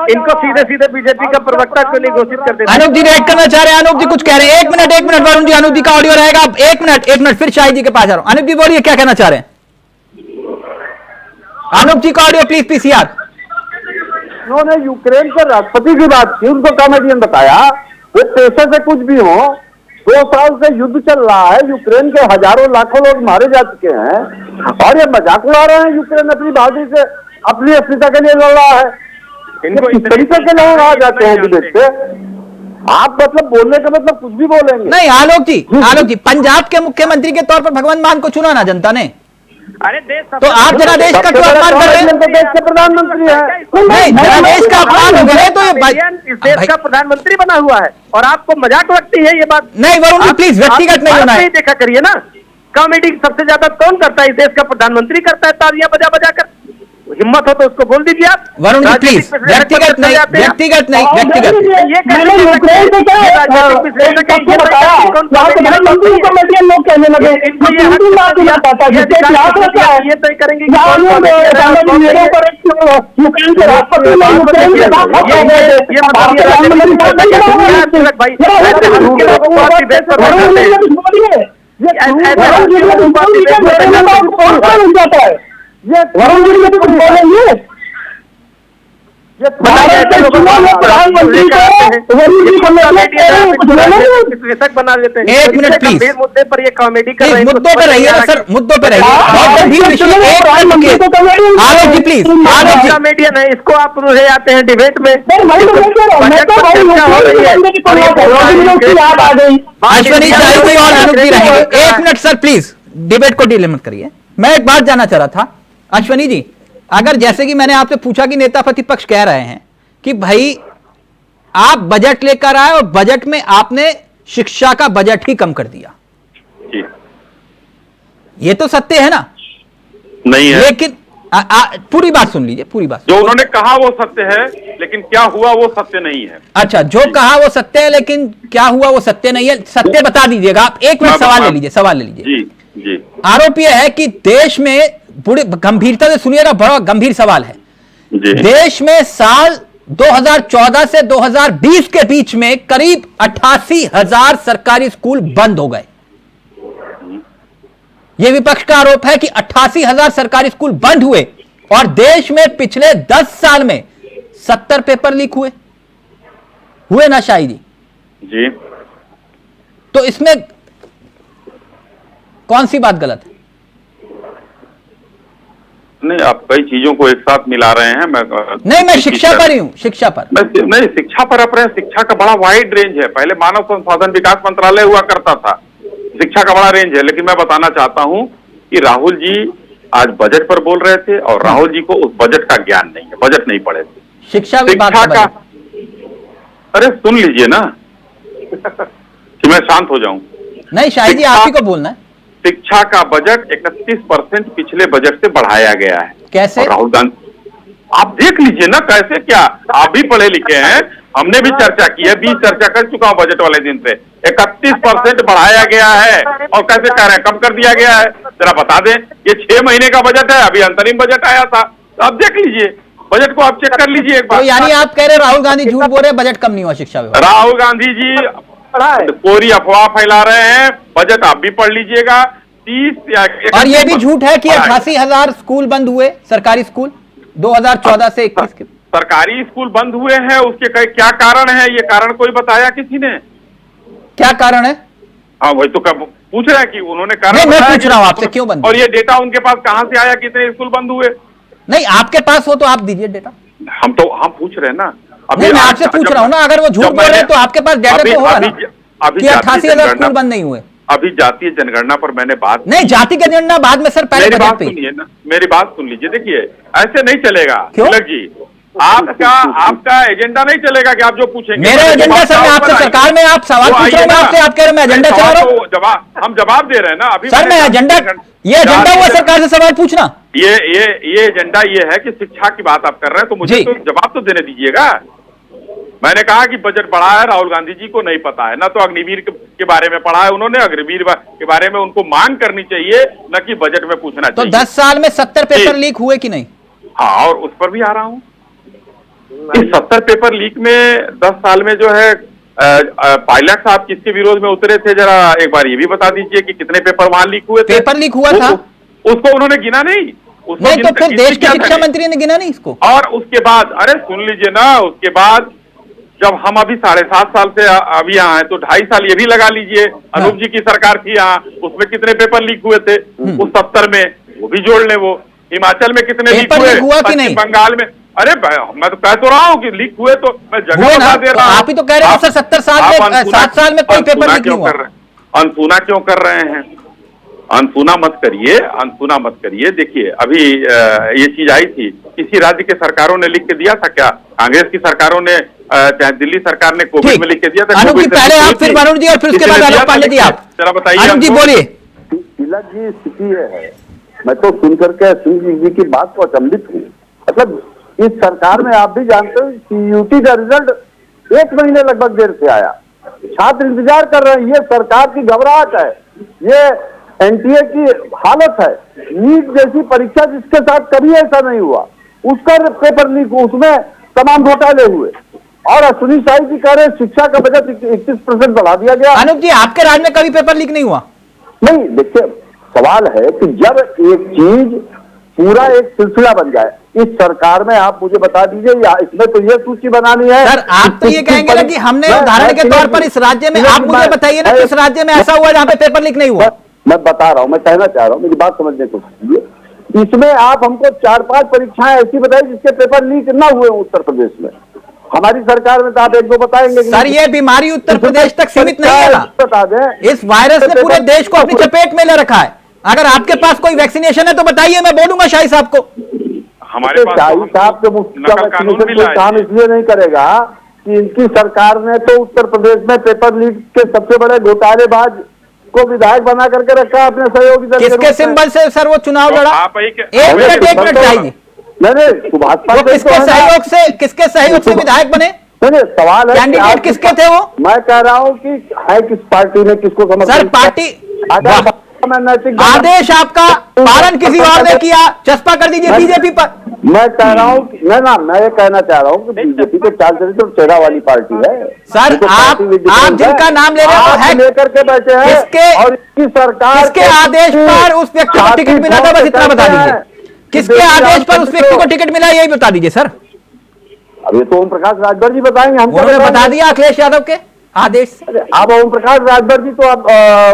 इनको सीधे बीजेपी का प्रवक्ता क्यों नहीं घोषित कर देते? अनूप जी रिएक्ट करना चाह रहे हैं, अनूप जी कुछ कह रहे हैं। एक मिनट वरुण जी, अनूप जी का ऑडियो रहेगा। एक मिनट फिर शाही जी के पास आ रहा हूं। अनूप जी बोलिए, क्या कहना चाह रहे हैं? अनूप जी का ऑडियो प्लीज पीसीआर। उन्होंने यूक्रेन के राष्ट्रपति की बात की, उनको कॉमेडियन बताया। वो पेशे से कुछ भी हो, 2 साल से युद्ध चल रहा है, यूक्रेन के हजारों लाखों लोग मारे जा चुके हैं और ये मजाक उड़ा रहे हैं यूक्रेन अपनी बहादुरी से। अपनी अस्मिता के लिए लड़ रहा है। इनको किस तरीके के लोग आ जाते हैं डिबेट पे? आप मतलब बोलने का मतलब कुछ भी बोलेंगे। नहीं आलोक जी, पंजाब के मुख्यमंत्री के तौर पर भगवंत मान को चुना ना जनता ने, अरे देश तो आप जरा देश का क्यों अपमान कर रहे हैं? तो देश के प्रधानमंत्री है। नहीं, जरा देश का अपमान हो गया तो ये इस देश का प्रधानमंत्री बना हुआ है और आपको मजाक लगती है ये बात? नहीं वरुण जी प्लीज व्यक्तिगत नहीं होना है। देखा करिए ना, कॉमेडी सबसे ज्यादा कौन करता है? इस देश का प्रधानमंत्री करता है, तालियां बजा बजा कर। हिम्मत हो तो उसको बोल दीजिए आप। वरुण जी प्लीज व्यक्तिगत नहीं, व्यक्तिगत नहीं, व्यक्तिगत। मैंने यूक्रेन से क्या प्रधानमंत्री को मीडियम लोग कहने लगे, हिंदी बात नहीं आता जिससे इतिहास में क्या है ये तय करेंगे यूक्रेन के राष्ट्रपति ने यूक्रेन के साथ वरुण जी में तो कुछ बोलेंगे। बना लेते हैं। एक मिनट प्लीज, मुद्दे पर ये कॉमेडी कर रहे हैं। मुद्दों पे रहिए ना सर, मुद्दों पे रहिए। आलोक जी प्लीज, आलोक जी कॉमेडियन है, इसको आप ले आते हैं डिबेट में। अश्वनी शाही जी और अनुप जी रहेंगे। एक मिनट सर प्लीज, डिबेट को डीले मत करिए। मैं एक बात जानना चाह रहा था अश्वनी जी, अगर जैसे कि मैंने आपसे पूछा कि नेता प्रतिपक्ष कह रहे हैं कि भाई आप बजट लेकर आए और बजट में आपने शिक्षा का बजट ही कम कर दिया, जी। ये तो सत्य है ना? नहीं है, लेकिन पूरी बात सुन लीजिए, पूरी बात। जो उन्होंने कहा वो सत्य है, लेकिन क्या हुआ वो सत्य नहीं है। अच्छा, जो कहा वो सत्य है लेकिन क्या हुआ वो सत्य नहीं है। सत्य बता दीजिएगा आप। एक मिनट सवाल ले लीजिए, सवाल ले लीजिए। जी जी। आरोप यह है कि देश में, बड़ी गंभीरता से सुनिएगा, बड़ा गंभीर सवाल है जी। देश में साल 2014 से 2020 के बीच में करीब 88,000 सरकारी स्कूल बंद हो गए। यह विपक्ष का आरोप है कि 88,000 सरकारी स्कूल बंद हुए और देश में पिछले 10 साल में 70 पेपर लीक हुए ना शाही जी? जी। तो इसमें कौन सी बात गलत है? नहीं, आप कई चीजों को एक साथ मिला रहे हैं। मैं शिक्षा पर ही हूं, शिक्षा पर नहीं, शिक्षा पर आप रहे हैं। शिक्षा का बड़ा वाइड रेंज है। पहले मानव संसाधन विकास मंत्रालय हुआ करता था, शिक्षा का बड़ा रेंज है। लेकिन मैं बताना चाहता हूं कि राहुल जी आज बजट पर बोल रहे थे और राहुल जी को उस बजट का ज्ञान नहीं है, बजट नहीं पढ़े थे। शिक्षा विभाग का, अरे सुन लीजिए ना कि मैं शांत हो जाऊं। नहीं शाही जी, आप ही को बोलना है। शिक्षा का बजट 31% पिछले बजट से बढ़ाया गया है। कैसे? राहुल गांधी, आप देख लीजिए ना कैसे। क्या आप भी पढ़े लिखे हैं, हमने भी चर्चा की है, 20 चर्चा कर चुका हूं बजट वाले दिन से। 31% बढ़ाया गया है और कैसे कह रहे हैं कम कर दिया गया है? जरा बता दें। ये 6 महीने का बजट है, अभी अंतरिम बजट आया था, तो आप देख लीजिए बजट को, आप चेक कर लीजिए एक बार। तो यानी आप कह रहे राहुल गांधी झूठ बोल रहे, बजट कम नहीं हुआ शिक्षा विभाग? राहुल गांधी जी पूरी अफवाह फैला रहे हैं। बजट आप भी पढ़ लीजिएगा। 30 या और ये भी झूठ है कि 88,000 स्कूल बंद हुए, सरकारी स्कूल 2014 से 21 के। सरकारी स्कूल बंद हुए हैं, उसके क्या कारण है? ये कारण कोई बताया किसी ने? क्या कारण है? हाँ वही तो पूछ रहे हैं कि उन्होंने कारण। मैं पूछ रहा हूं आपसे क्यों बंद? और ये डेटा उनके पास कहां से आया, कितने स्कूल बंद हुए? नहीं, आपके पास हो तो आप दीजिए डेटा। हम पूछ रहे हैं ना। नहीं, मैं आपसे पूछ रहा हूं ना, अगर वो झूठ बोल रहे हैं तो आपके पास डेटा तो होगा ना कि 88,000 स्कूल बंद नहीं हुए। अभी जातीय जनगणना पर मैंने बात नहीं, जाति की जनगणना बाद में सर, पहले मेरी बात सुनिए ना, मेरी बात सुन लीजिए। देखिए ऐसे नहीं चलेगा तिलक जी, आपका एजेंडा नहीं चलेगा कि आप जो पूछेंगे। मेरा एजेंडा सर, मैं आपसे सरकार में आप सवाल पूछ रहा हूं, आपसे आप कह रहे हैं मैं एजेंडा चला रहा हूं। हम जवाब दे रहे हैं ना अभी सर। मैं एजेंडा, ये एजेंडा हुआ सरकार से सवाल पूछना। ये एजेंडा ये है कि शिक्षा की बात आप कर रहे हैं, तो मुझे तो जवाब तो देने दीजिएगा। मैंने कहा कि बजट बढ़ा है, राहुल गांधी जी को नहीं पता है ना, तो अग्निवीर के बारे में पढ़ा है उन्होंने। अग्निवीर के बारे में उनको मांग करनी चाहिए, न कि बजट में पूछना चाहिए। तो 10 साल में 70 पेपर लीक हुए कि नहीं? हाँ, और उस पर भी आ रहा हूँ। इस 70 पेपर लीक में 10 साल में जो है पायलट साहब किसके विरोध में उतरे थे, जरा एक बार ये भी बता दीजिए कि कितने पेपर वहां लीक हुए थे? पेपर लीक हुआ था, उसको उन्होंने गिना नहीं। नहीं तो फिर देश के शिक्षा मंत्री ने गिना नहीं इसको? और उसके बाद, अरे सुन लीजिए ना, उसके बाद जब हम अभी 7.5 साल से अभी यहाँ हैं, तो 2.5 साल ये भी लगा लीजिए। अनुप जी की सरकार थी यहाँ, उसमें कितने पेपर लीक हुए थे? उस 70 में वो भी जोड़ लें वो। हिमाचल में कितने लीक पेपर हुए, लीक हुआ कि पश्चिम नहीं? बंगाल में, अरे मैं तो कह तो रहा हूँ कि लीक हुए, तो मैं जगह हुए ना, बता दे रहा हूँ। आप ही तो कह रहे हो सर 70 साल में, 7 साल में कोई पेपर लीक नहीं हुआ। अनसुना क्यों कर रहे हैं? अनसुना मत करिए, अनसुना मत करिए। देखिए अभी ये चीज आई थी, किसी राज्य के सरकारों ने लिख के दिया था क्या? कांग्रेस की सरकारों ने, चाहे दिल्ली सरकार ने कोविड में लिख के दिया था। अनुज जी पहले आप, फिर वरुण जी, और फिर उसके बाद आलोक पांडे जी आप। जरा बताइए अनुज जी बोलिए। तिलक जी स्थिति है, मैं तो सुनकर के सिंह जी की बात को अचंभित हूँ। मतलब इस सरकार में आप भी जानते हो CUT का रिजल्ट 1 महीने लगभग देर से आया, छात्र इंतजार कर रहे हैं। ये सरकार की घबराहट है, ये NTA की हालत है। नीट जैसी परीक्षा जिसके साथ कभी ऐसा नहीं हुआ, उसका पेपर लीक, उसमें तमाम घोटाले हुए। और अश्विनी शाही जी कह रहे हैं शिक्षा का बजट 31% बढ़ा दिया गया। अनुज जी आपके राज्य में कभी पेपर लीक नहीं हुआ? नहीं, देखिए सवाल है कि जब एक चीज पूरा एक सिलसिला बन जाए, इस सरकार में आप मुझे बता दीजिए, या इसमें तो ये सूची बनानी है सर, आप तो ये कहेंगे ना कि हमने उदाहरण के तौर पर इस राज्य में, आप मुझे बताइए ना किस राज्य में ऐसा हुआ जहां पे पेपर लीक नहीं हुआ? मैं बता रहा हूं, मैं कहना चाह रहा हूं, मेरी बात समझने को कीजिए। इसमें आप हमको 4-5 परीक्षाएं ऐसी बताइए जिसके पेपर लीक ना हुए उत्तर प्रदेश में। हमारी सरकार में तो आप 1-2 बताएंगे। सर ये बीमारी उत्तर प्रदेश तक सीमित नहीं है ना, बता दें। इस वायरस ने पूरे देश को अपनी चपेट में ले रखा है। अगर आपके पास कोई वैक्सीनेशन है तो बताइए, मैं बोलूंगा शाही साहब को। हमारे पास शाही साहब के मुफ्त का वैक्सीनेशन कोई काम इसलिए नहीं करेगा कि इनकी सरकार ने तो उत्तर प्रदेश में पेपर लीक के सबसे बड़े घोटालेबाज को विधायक बना करके रखा अपने सहयोगी दल। किसके सिंबल से सर वो चुनाव लड़ा? एक मिनट चाहिए। नहीं, सुभाष पात्रे किसके सहयोग से विधायक बने? नहीं, सवाल है कैंडिडेट किसके थे वो? मैं कह रहा हूँ कि है किस पार्टी ने किसको समर्थन? सर पार्टी आदेश आपका पालन किसी और ने किया, चस्पा कर दीजिए बीजेपी पर। मैं कह रहा हूँ मैं ये कहना चाह रहा हूँ कि बीजेपी तो चाल चरित्र और चेहरा वाली पार्टी है। सर आप जिनका नाम ले रहे हो लेकर के बैठे हैं, और इसकी सरकार किसके आदेश पर उस व्यक्ति को टिकट मिला था, बस इतना बता दीजिए। किसके आदेश पर उस व्यक्ति को टिकट मिला, यही बता दीजिए सर। अब ये तो ओम प्रकाश राजभर जी बताएंगे, हम उन्होंने बता दिया अखिलेश यादव के आदेश से। अब ओम प्रकाश राजभर जी तो आप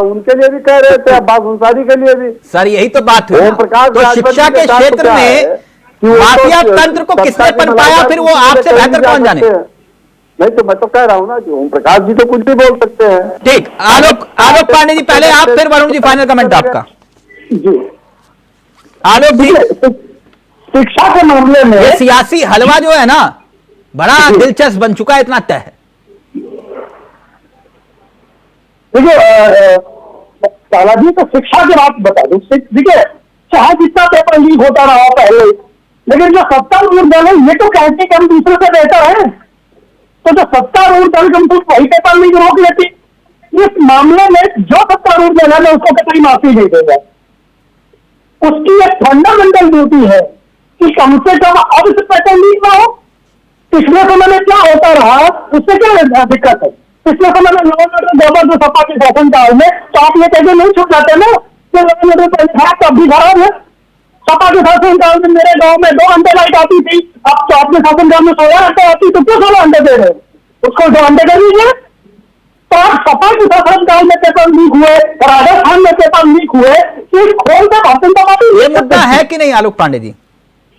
उनके लिए भी कह रहे थे, अब्बास अंसारी के लिए भी। सर यही तो बात हुई। ओम प्रकाश तो शिक्षा के क्षेत्र में माफिया तंत्र को किसने पनपाया, फिर वो आपसे बेहतर कौन जाने? नहीं तो मैं तो कह रहा हूँ ना कि ओम प्रकाश जी तो कुछ भी बोल सकते हैं। ठीक, आलोक पांडे जी पहले आप, फिर वरुण जी फाइनल कमेंट आपका। जी आलोक जी, शिक्षा के मामले में ये सियासी हलवा जो है ना, बड़ा दिलचस्प बन चुका है, इतना तय है। देखिए जी तो शिक्षा की बात बता दूं, देखिए चाहे जितना पेपर लीक होता रहा पहले, लेकिन जो सत्तारूढ़ दल है ये तो कहते कि हम दूसरे से बेहतर है, तो जो सत्तारूढ़ दल हम खुद वही पेपर लीक रोक लेती। इस मामले में जो सत्तारूढ़ दल है मैं उसको कतई माफी नहीं देगा। उसकी एक फंडामेंटल ड्यूटी है कि कम से कम अब से पेपर लीक ना हो। पिछले समय में क्या होता रहा उससे क्या दिक्कत है? पिछले समय में गवर्नर जो सपा के शासनकाल में, तो आप ये कहते नहीं छूट जाते ना कि तब भी खराब है। सपा के शासनकाल में मेरे गांव में 2 घंटे लाइट आती थी, अब तो आपके शासनकाल में 16 घंटे आती, तो क्यों 16 घंटे दे रहे? उसको 2 घंटे कर दीजिए। तो आप सपा के शासनकाल में पेपर लीक हुए, राजस्थान में पेपर लीक हुए, खोल के भाषण ये मुद्दा है कि नहीं आलोक पांडे जी?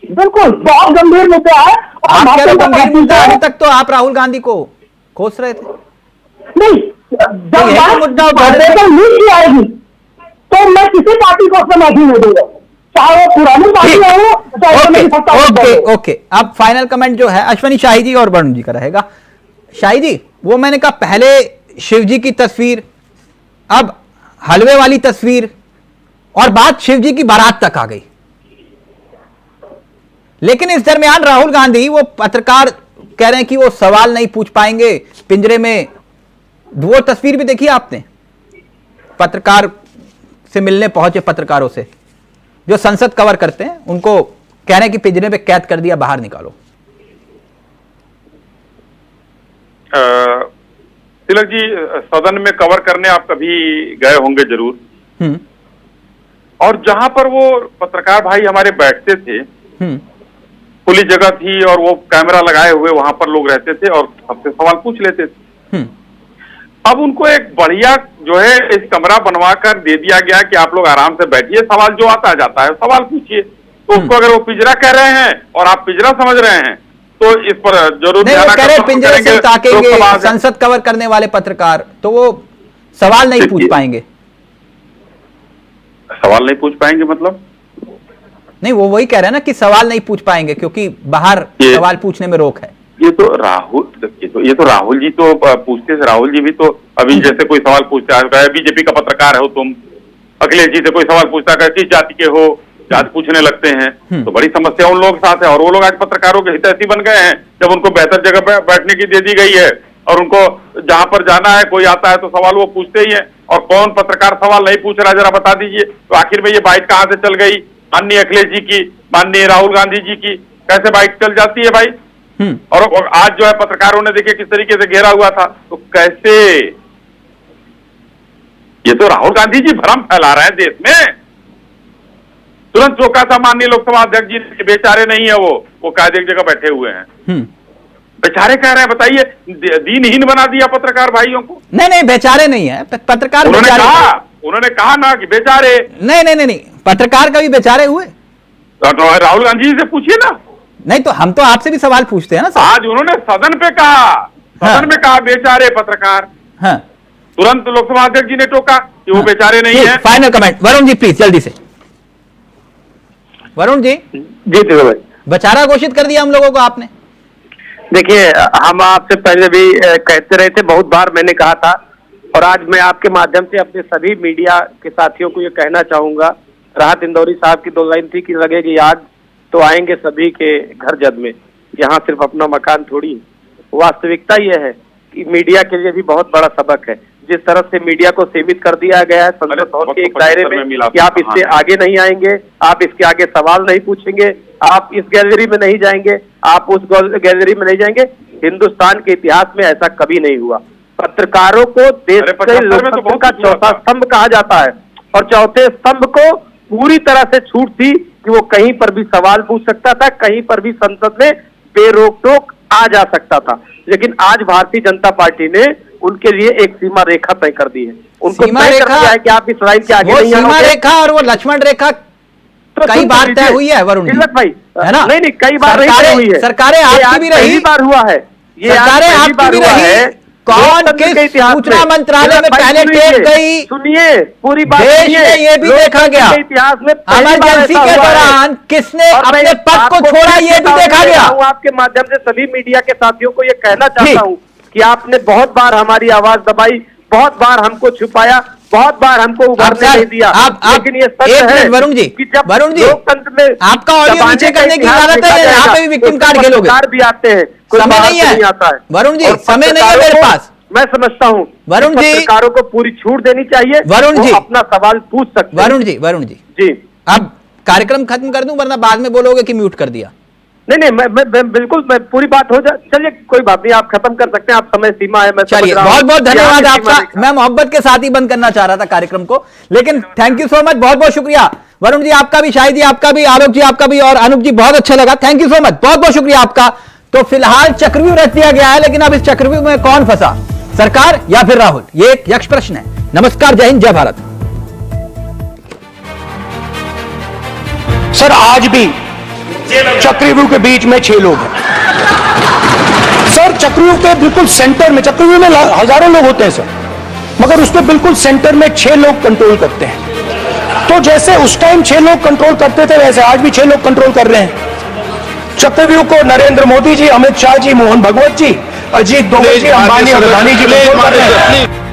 बिल्कुल बहुत गंभीर मुद्दा है। आप कह रहे गंभीर मुद्दा, अभी तक तो आप राहुल गांधी को कोस रहे थे। नहीं, जब मुद्दा लीक आएगी तो मैं किसी पार्टी को उसमें माफी नहीं दूंगा, चाहे वो पुरानी पार्टी हो चाहे। ओके, अब फाइनल कमेंट जो है अश्विनी शाही जी और वरुण जी का रहेगा। शाही जी, वो मैंने कहा पहले शिव जी की तस्वीर, अब हलवे वाली तस्वीर, और बात शिव जी की बारात तक आ गई। लेकिन इस दरमियान राहुल गांधी, वो पत्रकार कह रहे हैं कि वो सवाल नहीं पूछ पाएंगे पिंजरे में। वो तस्वीर भी देखी आपने, पत्रकार से मिलने पहुंचे पत्रकारों से जो संसद कवर करते हैं, उनको कह रहे हैं कि पिंजरे में कैद कर दिया, बाहर निकालो। तिलक जी, सदन में कवर करने आप कभी गए होंगे जरूर, और जहां पर वो पत्रकार भाई हमारे बैठते थे, खुली जगह थी और वो कैमरा लगाए हुए वहां पर लोग रहते थे और सबसे सवाल पूछ लेते थे। अब उनको एक बढ़िया जो है इस कमरा बनवा कर दे दिया गया कि आप लोग आराम से बैठिए, सवाल जो आता जाता है सवाल पूछिए। तो उसको अगर वो पिंजरा कह रहे हैं और आप पिंजरा समझ रहे हैं तो इस पर जरूर नहीं, वो कह रहे पिंजरे से ताकेंगे संसद कवर करने वाले पत्रकार, तो वो सवाल नहीं पूछ पाएंगे। सवाल नहीं पूछ पाएंगे मतलब? नहीं, वो वही कह रहे हैं ना कि सवाल नहीं पूछ पाएंगे क्योंकि बाहर सवाल पूछने में रोक है। ये तो राहुल जी तो पूछते थे। राहुल जी भी तो अभी जैसे कोई सवाल पूछता है, बीजेपी का पत्रकार हो तुम, अखिलेश जी से कोई सवाल पूछता है किस जाति के हो, जाति पूछने लगते हैं, तो बड़ी समस्या उन लोगों के साथ है। और वो लोग आज पत्रकारों के हितैषी बन गए हैं जब उनको बेहतर जगह पे बैठने की दे दी गई है और उनको जहां पर जाना है कोई आता है तो सवाल वो पूछते ही है। और कौन पत्रकार सवाल नहीं पूछ रहा जरा बता दीजिए। तो आखिर में ये बाइट कहां से चल गई? माननीय अखिलेश जी की, माननीय राहुल गांधी जी की कैसे बाइट चल जाती है भाई? और आज जो है पत्रकारों ने देखिए किस तरीके से घेरा हुआ था, तो कैसे? ये तो राहुल गांधी जी भ्रम फैला रहे हैं देश में। तुरंत चौका था माननीय लोकसभा अध्यक्ष जी, बेचारे नहीं है वो कायदे की जगह बैठे हुए हैं। बेचारे कह रहे हैं, बताइए, दीनहीन बना दिया पत्रकार भाइयों को। नहीं, बेचारे नहीं है पत्रकार। उन्होंने कहा ना कि बेचारे। नहीं, पत्रकार कभी बेचारे हुए? तो राहुल गांधी जी से पूछिए ना। नहीं, तो हम तो आपसे भी सवाल पूछते हैं ना सर। आज उन्होंने सदन पे कहा, सदन में कहा बेचारे पत्रकार। हाँ। तुरंत लोकसभा अध्यक्ष जी ने टोका कि वो बेचारे नहीं है। Final comment Varun ji please जल्दी से। वरुण जी। जी भाई, बेचारा घोषित कर दिया हम लोगों को आपने। देखिए, हम आपसे पहले भी कहते रहे थे, बहुत बार मैंने कहा था, और आज मैं आपके माध्यम से अपने सभी मीडिया के साथियों को ये कहना चाहूंगा। राहत इंदौरी साहब की 2 लाइन थी कि लगेगी आग तो आएंगे सभी के घर जद में, यहाँ सिर्फ अपना मकान थोड़ी। वास्तविकता यह है कि मीडिया के लिए भी बहुत बड़ा सबक है। जिस तरह से मीडिया को सीमित कर दिया गया है संसद भवन के एक दायरे में कि आप इससे आगे नहीं आएंगे, आप इसके आगे सवाल नहीं पूछेंगे, आप इस गैलरी में नहीं जाएंगे, आप उस गैलरी में नहीं जाएंगे। हिंदुस्तान के इतिहास में ऐसा कभी नहीं हुआ। पत्रकारों को देश के लोकतंत्र का चौथा स्तंभ कहा जाता है, और चौथे स्तंभ को पूरी तरह से छूट थी कि वो कहीं पर भी सवाल पूछ सकता था, कहीं पर भी संसद में बेरोक टोक आ जा सकता था। लेकिन आज भारतीय जनता पार्टी ने उनके लिए एक सीमा रेखा तय कर दी है। उनको तय कर दिया है कि आप इस लाइन के आगे नहीं सीमा रेखा और वो लक्ष्मण रेखा तो कई बार तय हुई है वरुण जी, भाई, है ना? नहीं, कई बार नहीं तय हुई है। सरकारें आपकी भी रही, बार हुआ है ये, सरकारें आपकी भी रही। कौन किस सूचना मंत्रालय में पहले टेप गई, सुनिए पूरी बात, देश में ये भी देखा गया। इतिहास में इमरजेंसी के दौरान किसने अपने पद को छोड़ा ये भी देखा गया। आपके माध्यम से सभी मीडिया के साथियों को ये कहना चाहता हूँ कि आपने बहुत बार हमारी आवाज दबाई, बहुत बार हमको छुपाया, बहुत बार हमको उभारने नहीं दिया। लेकिन ये सच है वरुण जी, वरुण जी, लोकतंत्र में आपका ऑडियो नीचे करने की इजाजत है, यहाँ पे भी विक्टिम कार्ड खेलोगे? भी आते हैं, समय नहीं है आता है वरुण जी, समय नहीं है मेरे पास। मैं समझता हूँ वरुण जी, पत्रकारों को पूरी छूट देनी चाहिए, वरुण जी अपना सवाल पूछ सकते हैं। वरुण जी अब कार्यक्रम खत्म कर दूं, वरना बाद में बोलोगे कि म्यूट कर दिया। नहीं, मैं बिल्कुल, मैं पूरी बात हो जाए, चलिए कोई बात नहीं, आप खत्म कर सकते हैं, आप समय सीमा है। मैं चलिए, बहुत बहुत धन्यवाद आपका। मैं मोहब्बत के साथ ही बंद करना चाह रहा था कार्यक्रम को, लेकिन थैंक यू सो मच, बहुत बहुत शुक्रिया वरुण जी आपका भी, शाहिद जी आपका भी, आलोक जी आपका भी, और अनूप जी बहुत अच्छा लगा, थैंक यू सो मच, बहुत बहुत शुक्रिया आपका। तो फिलहाल चक्रव्यूह रच दिया गया है, लेकिन अब इस चक्रव्यूह में कौन फंसा, सरकार या फिर राहुल, ये एक यक्ष प्रश्न है। नमस्कार, जय हिंद, जय भारत। सर आज भी चक्रव्यूह के बीच में 6 लोग हैं सर। चक्रव्यूह के बिल्कुल सेंटर में, चक्रव्यूह में हजारों लोग होते हैं सर, मगर उसके बिल्कुल सेंटर में 6 लोग कंट्रोल करते हैं। तो जैसे उस टाइम 6 लोग कंट्रोल करते थे, वैसे आज भी 6 लोग कंट्रोल कर रहे हैं चक्रव्यूह को। नरेंद्र मोदी जी, अमित शाह जी, मोहन भगवत जी, अजीत डोभाल जी, अंबानी और अदानी जी कंट्रोल कर रहे हैं।